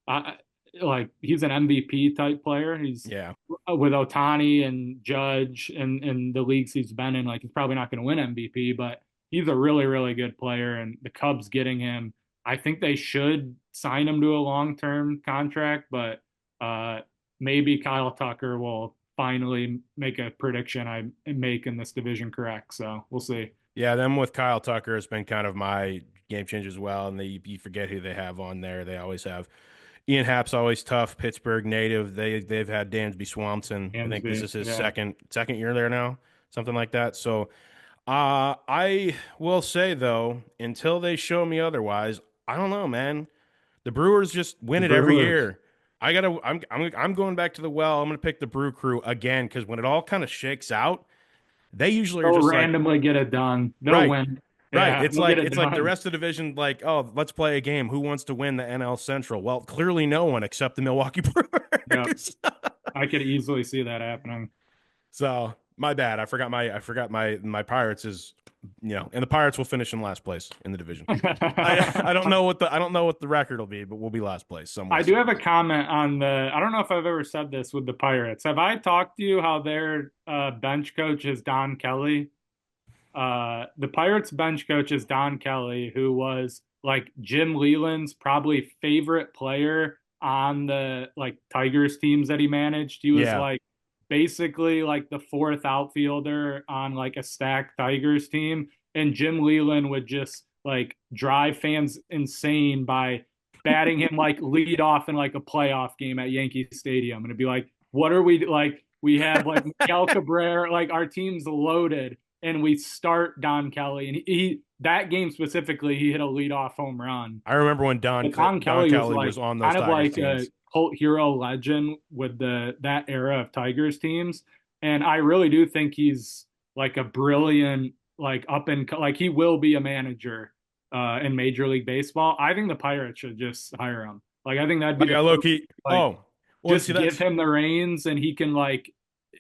I, like he's an MVP type player. He's yeah. with Otani and Judge and the leagues he's been in, like he's probably not going to win MVP, but he's a really, really good player. And the Cubs getting him, I think they should sign him to a long-term contract, but maybe Kyle Tucker will finally make a prediction I make in this division correct. So we'll see. Yeah, them with Kyle Tucker has been kind of my game changer as well. And you forget who they have on there. They always have Ian Happ's always tough, Pittsburgh native. They've had Dansby Swanson. I think this Hansby, is his yeah. second year there now, something like that. So I will say though, until they show me otherwise, I don't know, man. The Brewers just win The it every Brewers. year. I'm going back to the well. I'm gonna pick the Brew Crew again because when it all kind of shakes out, they usually are They'll just like randomly get it done. They'll right. win. Right. Yeah, they'll get it It's like the done. rest of the division, like, oh, let's play a game. Who wants to win the NL Central? Well, clearly no one except the Milwaukee Yep. Brewers. I could easily see that happening. So my bad. I forgot my Pirates is and the Pirates will finish in last place in the division. I don't know what the record will be, but we'll be last place I somewhere. do have a comment on I don't know if I've ever said this with the Pirates. Have I talked to you how their bench coach is Don Kelly? The Pirates bench coach is Don Kelly, who was like Jim Leland's probably favorite player on the like Tigers teams that he managed. He was Yeah. like basically like the fourth outfielder on like a stacked Tigers team. And Jim Leland would just like drive fans insane by batting him like lead off in like a playoff game at Yankee Stadium. And it'd be like, what are we like? We have like Miguel Cabrera, like our team's loaded and we start Don Kelly, and he that game specifically, he hit a leadoff home run. I remember when But Don Don Kelly was Kelly like was on those kind of Tigers like a teams. cult hero legend with that era of Tigers teams, and I really do think he's like a brilliant like up and like he will be a manager in Major League Baseball. I think the Pirates should just hire him. Like I think that'd be Like the I low perfect key. like Oh, well, see just give that's him the reins and he can like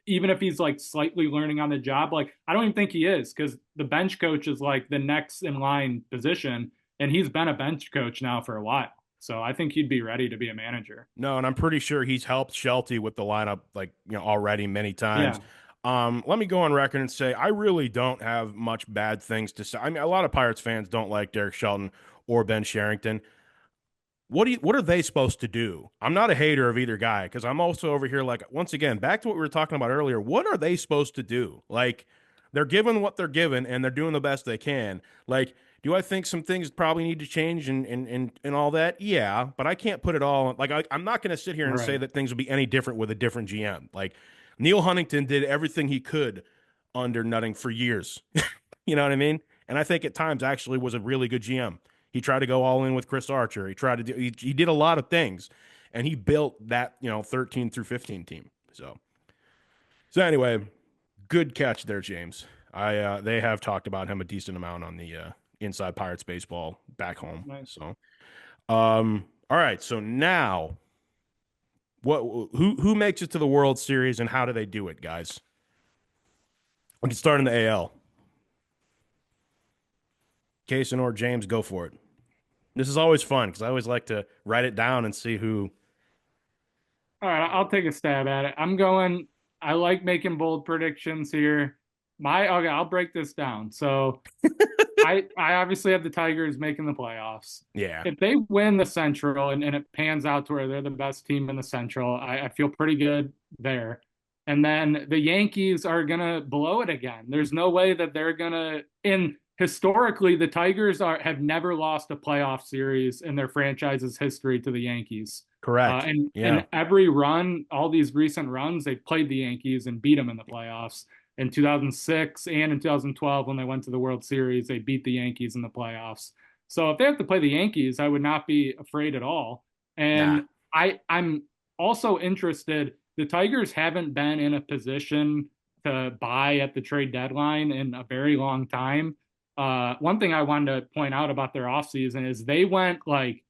even if he's like slightly learning on the job, like I don't even think he is because the bench coach is like the next in line position, and he's been a bench coach now for a while. So I think he'd be ready to be a manager. no, and I'm pretty sure he's helped Shelty with the lineup, like already many times. Yeah, Let me go on record and say I really don't have much bad things to say. I mean, a lot of Pirates fans don't like Derek Shelton or Ben Sherrington. What are they supposed to do? I'm not a hater of either guy because I'm also over here like once again back to what we were talking about earlier. What are they supposed to do? Like they're given what they're given and they're doing the best they can. Like, do I think some things probably need to change and all that? Yeah, but I can't put it all like I'm not going to sit here and say right. that things would be any different with a different GM. Like Neil Huntington did everything he could under Nutting for years. You know what I mean? And I think at times actually was a really good GM. He tried to go all in with Chris Archer. He tried to do. He did a lot of things, and he built that 13 through 15 team. So anyway, good catch there, James. I They have talked about him a decent amount on the Inside Pirates baseball back home. Nice. So all right. So now who makes it to the World Series and how do they do it, guys? We can start in the AL. Casen or James, go for it. This is always fun because I always like to write it down and see who. All right, I'll take a stab at it. I'm going. I like making bold predictions here. Okay, I'll break this down. So I obviously have the Tigers making the playoffs. Yeah, If they win the Central and it pans out to where they're the best team in the Central, I feel pretty good there. And then the Yankees are gonna blow it again. There's no way that they're gonna. And historically, the Tigers have never lost a playoff series in their franchise's history to the Yankees. correct. And Yeah, every run, all these recent runs, they've played the Yankees and beat them in the playoffs in 2006 and in 2012 when they went to the World Series. They beat the Yankees in the playoffs. So if they have to play the Yankees, I would not be afraid at all. nah. And I'm also interested. The Tigers haven't been in a position to buy at the trade deadline in a very long time. One thing I wanted to point out about their offseason is they went like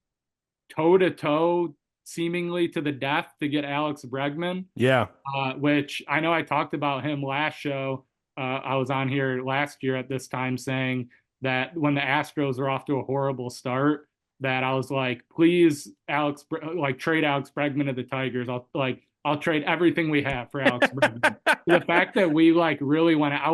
toe to toe, seemingly to the death to get Alex Bregman, Yeah, which I know I talked about him last show. I was on here last year at this time saying that when the Astros were off to a horrible start, that I was like, please, trade Alex Bregman to the Tigers. I'll trade everything we have for Alex Bregman. The fact that we like really went, I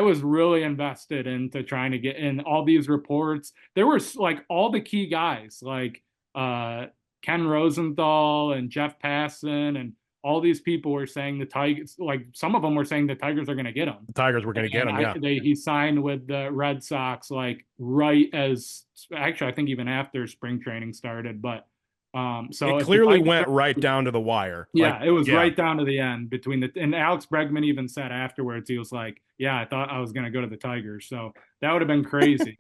was really invested into trying to get in all these reports. There were like all the key guys like uh, Ken Rosenthal and Jeff Passan and all these people were saying the Tigers, like some of them were saying the Tigers are going to get him. the Tigers were going to get And him. Yeah, he signed with the Red Sox like right as actually I think even after spring training started. But so it if the clearly Tigers, went right down to the wire. Like, yeah, it was yeah, right down to the end between and Alex Bregman even said afterwards he was like, yeah, I thought I was going to go to the Tigers. So that would have been crazy.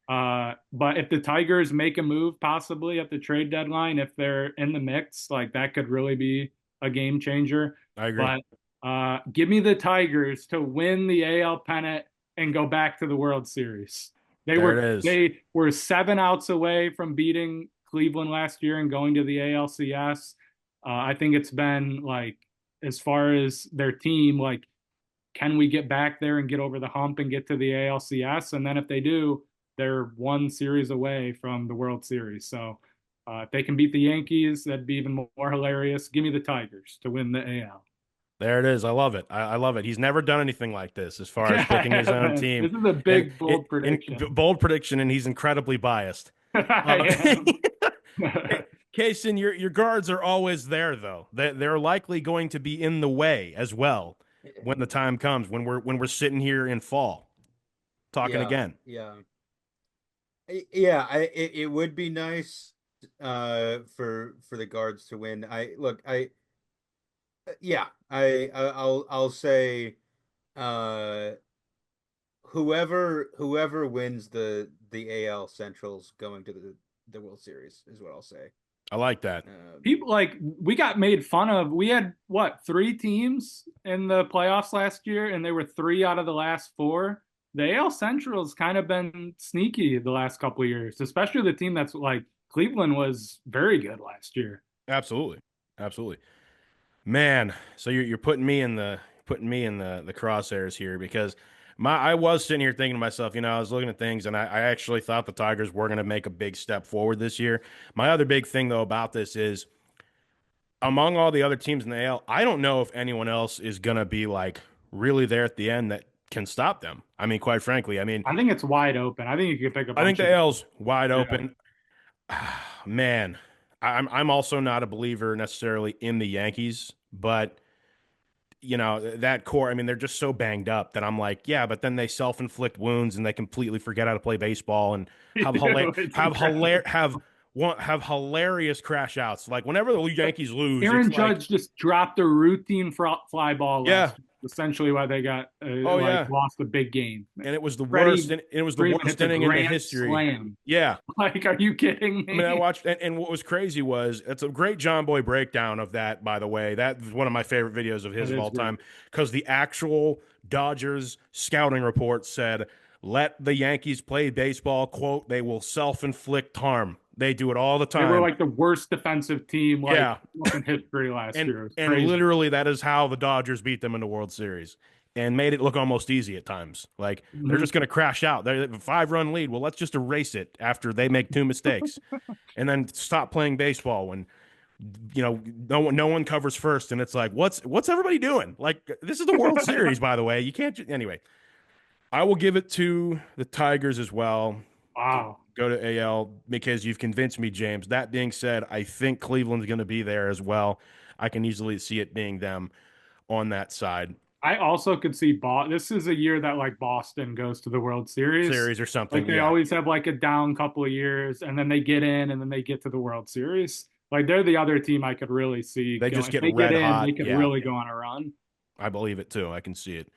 But if the Tigers make a move possibly at the trade deadline, if they're in the mix, like that could really be a game changer. I agree. But give me the Tigers to win the AL pennant and go back to the World Series. There it is. They were 7 outs away from beating Cleveland last year and going to the ALCS. I think it's been like as far as their team, like can we get back there and get over the hump and get to the ALCS? And then if they do, they're one series away from the World Series. So if they can beat the Yankees, that'd be even more hilarious. Give me the Tigers to win the AL. There it is. I love it. I love it. He's never done anything like this as far as picking his own team. This is a And big, bold prediction. bold prediction, and he's incredibly biased. I Casen, your guards are always there, though. They're likely going to be in the way as well when the time comes. When we're sitting here in fall, talking Yeah, again. yeah, yeah. It would be nice for the guards to win. Yeah, I'll say uh whoever wins the AL Central's going to the World Series is what I'll say. I like that. People like we got made fun of. We had what, three teams in the playoffs last year, and they were three out of the last four. The AL Central's kind of been sneaky the last couple of years, especially the team that's like Cleveland was very good last year. Absolutely. Absolutely. Man, so you're putting me in the crosshairs here because I was sitting here thinking to myself, I was looking at things and I actually thought the Tigers were going to make a big step forward this year. My other big thing though about this is among all the other teams in the AL, I don't know if anyone else is going to be like really there at the end that can stop them. I mean, quite frankly, I think it's wide open. I think you could pick a I think bunch the of AL's wide open. Man, I'm also not a believer necessarily in the Yankees, but that core. I mean, they're just so banged up that I'm like, yeah, but then they self-inflict wounds and they completely forget how to play baseball and have have hilarious crash outs. Like whenever the Yankees lose, it's Aaron like, Judge just dropped a routine fly ball yeah, last year, essentially why they got oh yeah, lost a big game. and it was the worst. Freddie And it was the Freeman worst hits a inning in the grand history. slam. Yeah, Like, are you kidding I mean, I me? watched, and what was crazy was it's a great John Boy breakdown of that, by the way. That was one of my favorite videos of his That of is all great. time because the actual Dodgers scouting report said, let the Yankees play baseball, quote, they will self-inflict harm. They do it all the They were time. like the worst defensive team Yeah. in history last year. It was And crazy. literally that is how the Dodgers beat them in the World Series and made it look almost easy at times. Like they're Mhm. just going to crash out. They're a 5-run lead. Well, let's just erase it after they make 2 mistakes and then stop playing baseball when no one covers first, and it's like, what's everybody doing? Like, this is the World Series, by the way. You can't anyway. I will give it to the Tigers as well. Wow. Go to AL because you've convinced me, James. That being said, I think Cleveland's going to be there as well. I can easily see it being them on that side. I also could see this is a year that like Boston goes to the World Series. Series or Like something. they Yeah, always have like a down couple of years and then they get in and then they get to the World Series. Like they're the other team I could really see they going. just If get they get red in, they hot. could Yeah, really go on a run. I believe it too. I can see it.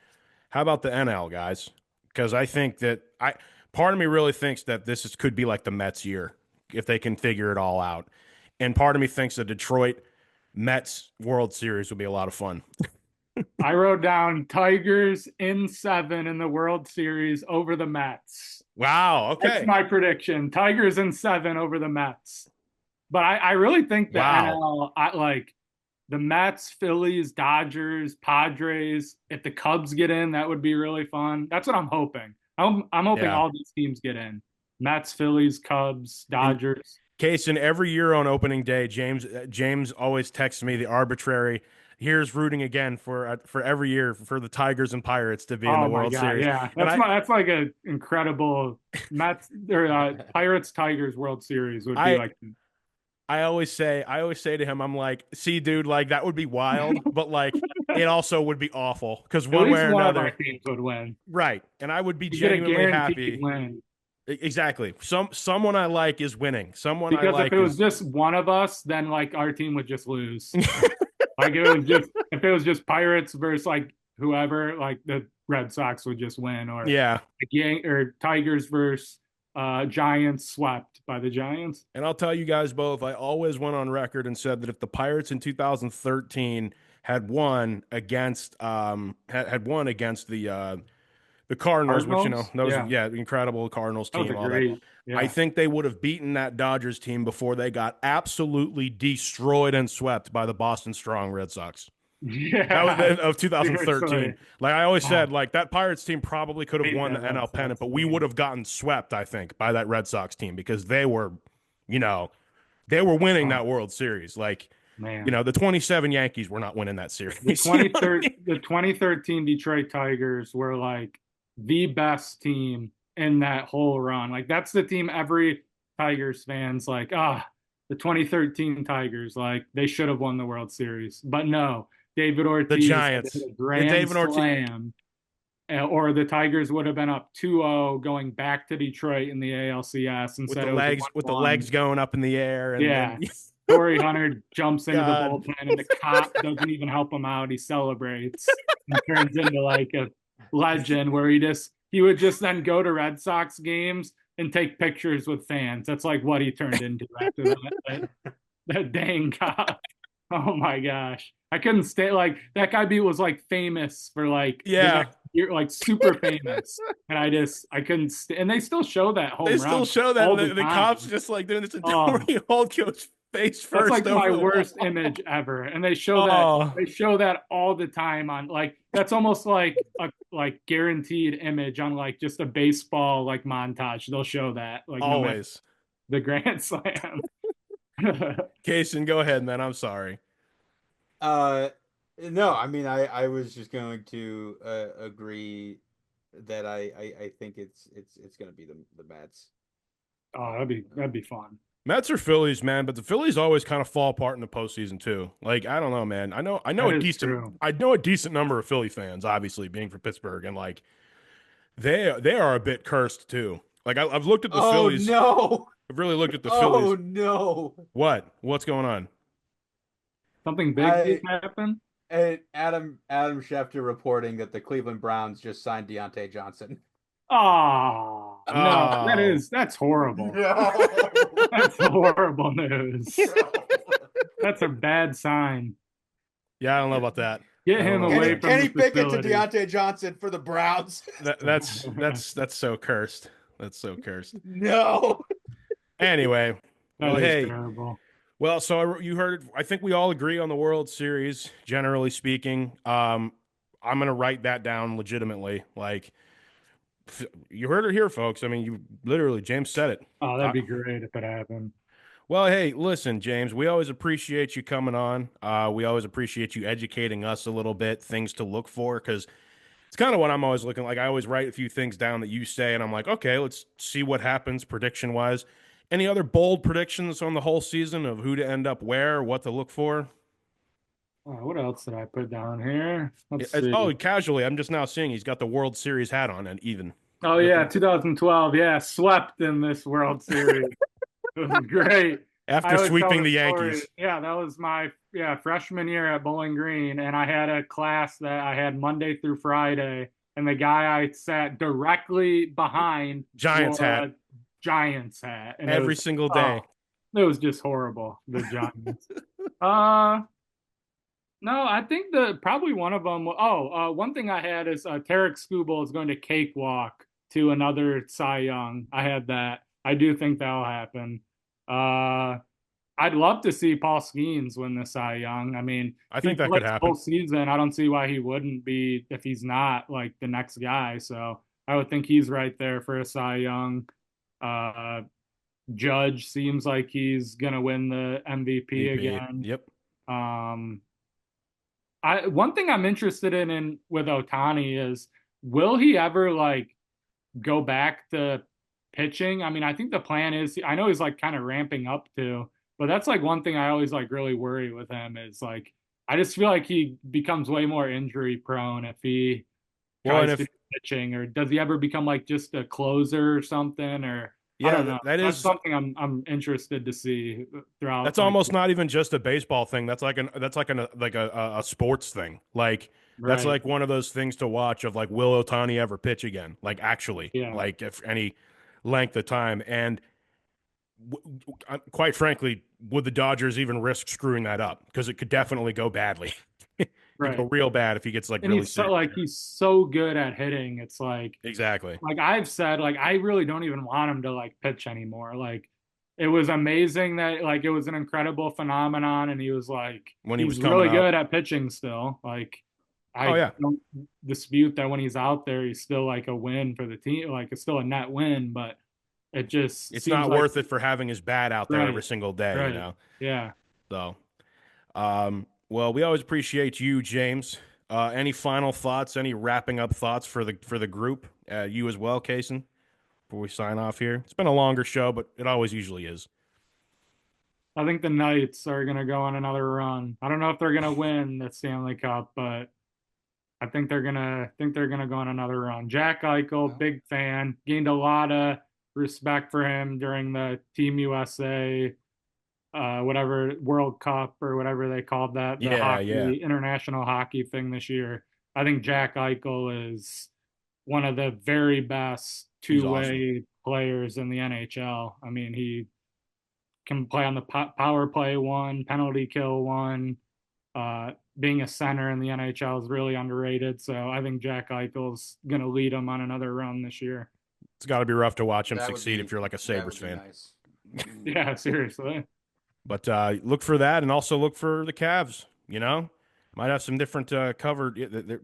How about the NL guys? Because I think that part of me really thinks that could be like the Mets year if they can figure it all out, and part of me thinks the Detroit Mets World Series would be a lot of fun. I wrote down Tigers in 7 in the World Series over the Mets. Wow. That's Okay. my prediction. Tigers in 7 over the Mets. But I really think the Wow. NL, like the Mets, Phillies, Dodgers, Padres. If the Cubs get in, that would be really fun. That's what I'm hoping. I'm hoping Yeah. all these teams get in. Mets, Phillies, Cubs, And Dodgers. Casen, every year on opening day, James always texts me the arbitrary. Here's rooting again for every year for the Tigers and Pirates to be in the Oh my World God, Series. yeah, And that's like an incredible Mets or Pirates Tigers World Series would be I like. I always say to him, I'm like, see, dude, like that would be wild, but like it also would be awful because At one way least or one of our another, teams would win. right? And I would be You get a genuinely guaranteed happy. win. Exactly. Someone I like is winning. Someone I Because if like it was is just one of us, then like our team would just lose. Like it was just if it was just Pirates versus like whoever, like the Red Sox would just win, or yeah. or Tigers versus Giants swept by the Giants. And I'll tell you guys both, I always went on record and said that if the Pirates in 2013 had won against the Cardinals, which Cardinals, those yeah, yeah, incredible Cardinals that was a team, all that. great, I yeah, think they would have beaten that Dodgers team before they got absolutely destroyed and swept by the Boston Strong Red Sox. That was yeah. of Seriously, 2013. Like I always oh, said, like that Pirates team probably could have hate won that the Red NL pennant, Sox but we would team. have gotten swept, I think, by that Red Sox team because they were, you know, they were winning Oh that World Series. Like, man, the 27 Yankees were not winning that series. the You know what I mean? the 2013 Detroit Tigers were like the best team in that whole run. Like that's the team every Tigers fans like, the 2013 Tigers, like they should have won the World Series. But no, David The Ortiz had to hit Giants. a And grand David Ortiz. slam. Or the Tigers would have been up 2-0 going back to Detroit in the ALCS. with Instead the it was legs with the 1-1. legs going up in the air and Yeah. then Corey Hunter jumps into the God. bullpen and the cop doesn't even help him out. He celebrates and turns into like a legend where he would just then go to Red Sox games and take pictures with fans. That's like what he turned into after that dang cop. Oh my gosh. I couldn't stay like that guy was like famous for like the Yeah, next year, like super famous. And I couldn't stay. And they still show that they home still run show that all and the the cops time. just like doing this where Oh, he hold Coach face that's first like my over the wall. worst image ever. And they show that Oh, all the time on like that's almost like a like guaranteed image on like just a baseball like montage. They'll show that like no matter always. the Grand Slam. Casen, go ahead, man. I'm sorry. Uh, no, I mean, I was just going to agree that I think it's going to be the Mets. Oh, that'd be fun. Mets or Phillies, man, but the Phillies always kind of fall apart in the postseason too. Like I don't know, man. I know That a is decent true. I know a decent number of Philly fans, obviously being from Pittsburgh, and like they are a bit cursed too. Like I've looked at the Oh Phillies. no! I've really looked at the Oh Phillies. no! What? What's going on? Something big did I happen. Adam Schefter reporting that the Cleveland Browns just signed Deontay Johnson. Oh no, Oh, that's horrible. No. That's horrible news. No. That's a bad sign. yeah. I don't know about that. Get I don't him know about away that. from the Kenny Pickett to facility. Deontay Johnson for the Browns. That's so cursed. That's so cursed. No. Anyway, That well, is hey, terrible. well, so you heard. I think we all agree on the World Series, generally speaking. I'm gonna write that down legitimately. Like you heard it here, folks. I mean, you literally James said it. Oh, that'd Uh, be great if it happened. well, hey, listen, James. We always appreciate you coming on. We always appreciate you educating us a little bit, things to look for, because it's kind of what I'm always looking like. I always write a few things down that you say, and I'm like, okay, let's see what happens prediction wise. Any other bold predictions on the whole season of who to end up where, what to look for? What else did I put down here? Let's see. Oh, casually, I'm just now seeing he's got the World Series hat on, and even Oh you got yeah, the 2012. Yeah, swept in this World Series. It was great. I after always tell sweeping the the story. Yankees. Yeah, that was my freshman year at Bowling Green, and I had a class that I had Monday through Friday, and the guy I sat directly behind Giants wore hat a Giants hat, and every single oh, day. it was just horrible. The Giants. Uh, no, I think the probably one of them. One thing I had is Tarek Skubal is going to cakewalk to another Cy Young. I had that. I do think that'll happen. Uh, I'd love to see Paul Skeens win the Cy Young. I mean, I he think that could plays full happen. season. I don't see why he wouldn't be if he's not like the next guy. So I would think he's right there for a Cy Young. Uh, Judge seems like he's gonna win the MVP VP. again. Yep. Um, I one thing I'm interested in with Otani is will he ever like go back to pitching? I mean, I think the plan is I know he's like kind of ramping up to, but that's like one thing I always like really worry with him is like I just feel like he becomes way more injury prone if he Well, and tries to if do pitching or does he ever become like just a closer or something or I yeah, don't know. that That's is something I'm interested to see throughout that's like almost not even just a baseball thing. That's like a sports thing. Like that's right. like one of those things to watch of like will Otani ever pitch again? Like actually, Yeah. like if any length of time. And quite frankly, would the Dodgers even risk screwing that up? Because it could definitely go badly. Could go Right. real bad if he gets like And really serious. he's so good at hitting. It's Exactly. like I've said, like I really don't even want him to like pitch anymore. Like it was amazing that like it was an incredible phenomenon, and he was like When he was he's coming really up. good at pitching still. Like Oh I yeah. don't dispute that when he's out there, he's still like a win for the team. Like it's still a net win, but it just It's seems not like worth it for having his bat out there every right, single day, you right, know. yeah. So well, we always appreciate you, James. Any final thoughts? Any wrapping up thoughts for the group? You as well, Casen. Before we sign off here, it's been a longer show, but it always usually is. I think the Knights are gonna go on another run. I don't know if they're gonna win the Stanley Cup, but I think they're gonna go on another run. Jack Eichel, Well, big fan, gained a lot of respect for him during the Team USA, whatever World Cup or whatever they called that, the Yeah, yeah. hockey international hockey thing this year. I think Jack Eichel is one of the very best He's awesome. two-way players in the NHL. I mean, he can play on the power play one, penalty kill one. Being a center in the NHL is really underrated. So I think Jack Eichel's going to lead them on another run this year. It's got to be rough to watch him That would succeed be if you're like a that Sabres would be fan. nice. Yeah, seriously. But look for that, and also look for the Cavs. You know, might have some different covered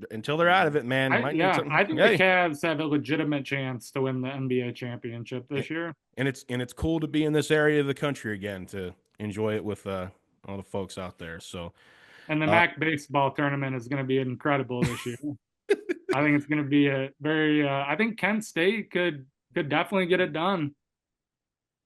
until they're out of it, man. Might need something. I think the Hey, Cavs have a legitimate chance to win the NBA championship this year. and it's cool to be in this area of the country again to enjoy it with all the folks out there. So, And the uh, MAC baseball tournament is going to be incredible this year. I think it's going to be a very. I think Kent State could definitely get it done.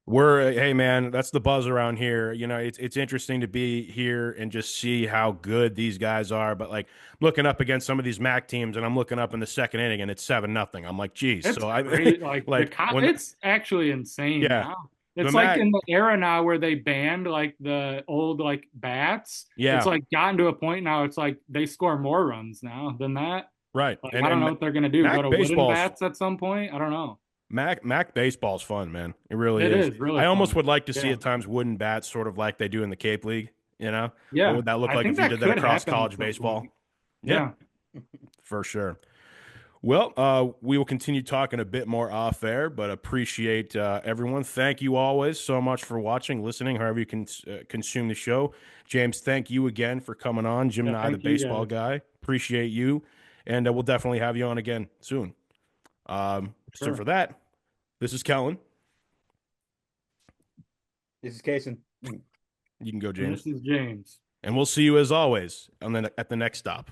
hey man, that's the buzz around here. You know, it's interesting to be here and just see how good these guys are. But like looking up against some of these MAC teams, and I'm looking up in the second inning, and it's 7-0. I'm like, geez. It's So I great. Like like when it's actually insane yeah now. the It's like MAC in the era now where they banned like the old like bats. It's yeah like gotten to a point now. It's like they score more runs now than that. right Like and I don't know and what they're gonna do. Go MAC to wooden baseball's bats at some point? I don't know. Mac baseball's fun, man. It really It is. is really I almost fun. would like to see Yeah. at times wooden bats, sort of like they do in the Cape League. You know, what Yeah. would that look I like think if you that did that could across happen at college some point. baseball? Yeah, Yeah. for sure. Well, we will continue talking a bit more off air, but appreciate everyone. Thank you always so much for watching, listening, however you can consume the show. James, thank you again for coming on. Jim Yeah. Nye, the Thank you baseball guys. guy. Appreciate you, and we'll definitely have you on again soon. So Sure. for that, this is Kellan. This is Casen. You can go, And James. this is James. And we'll see you as always at the next stop.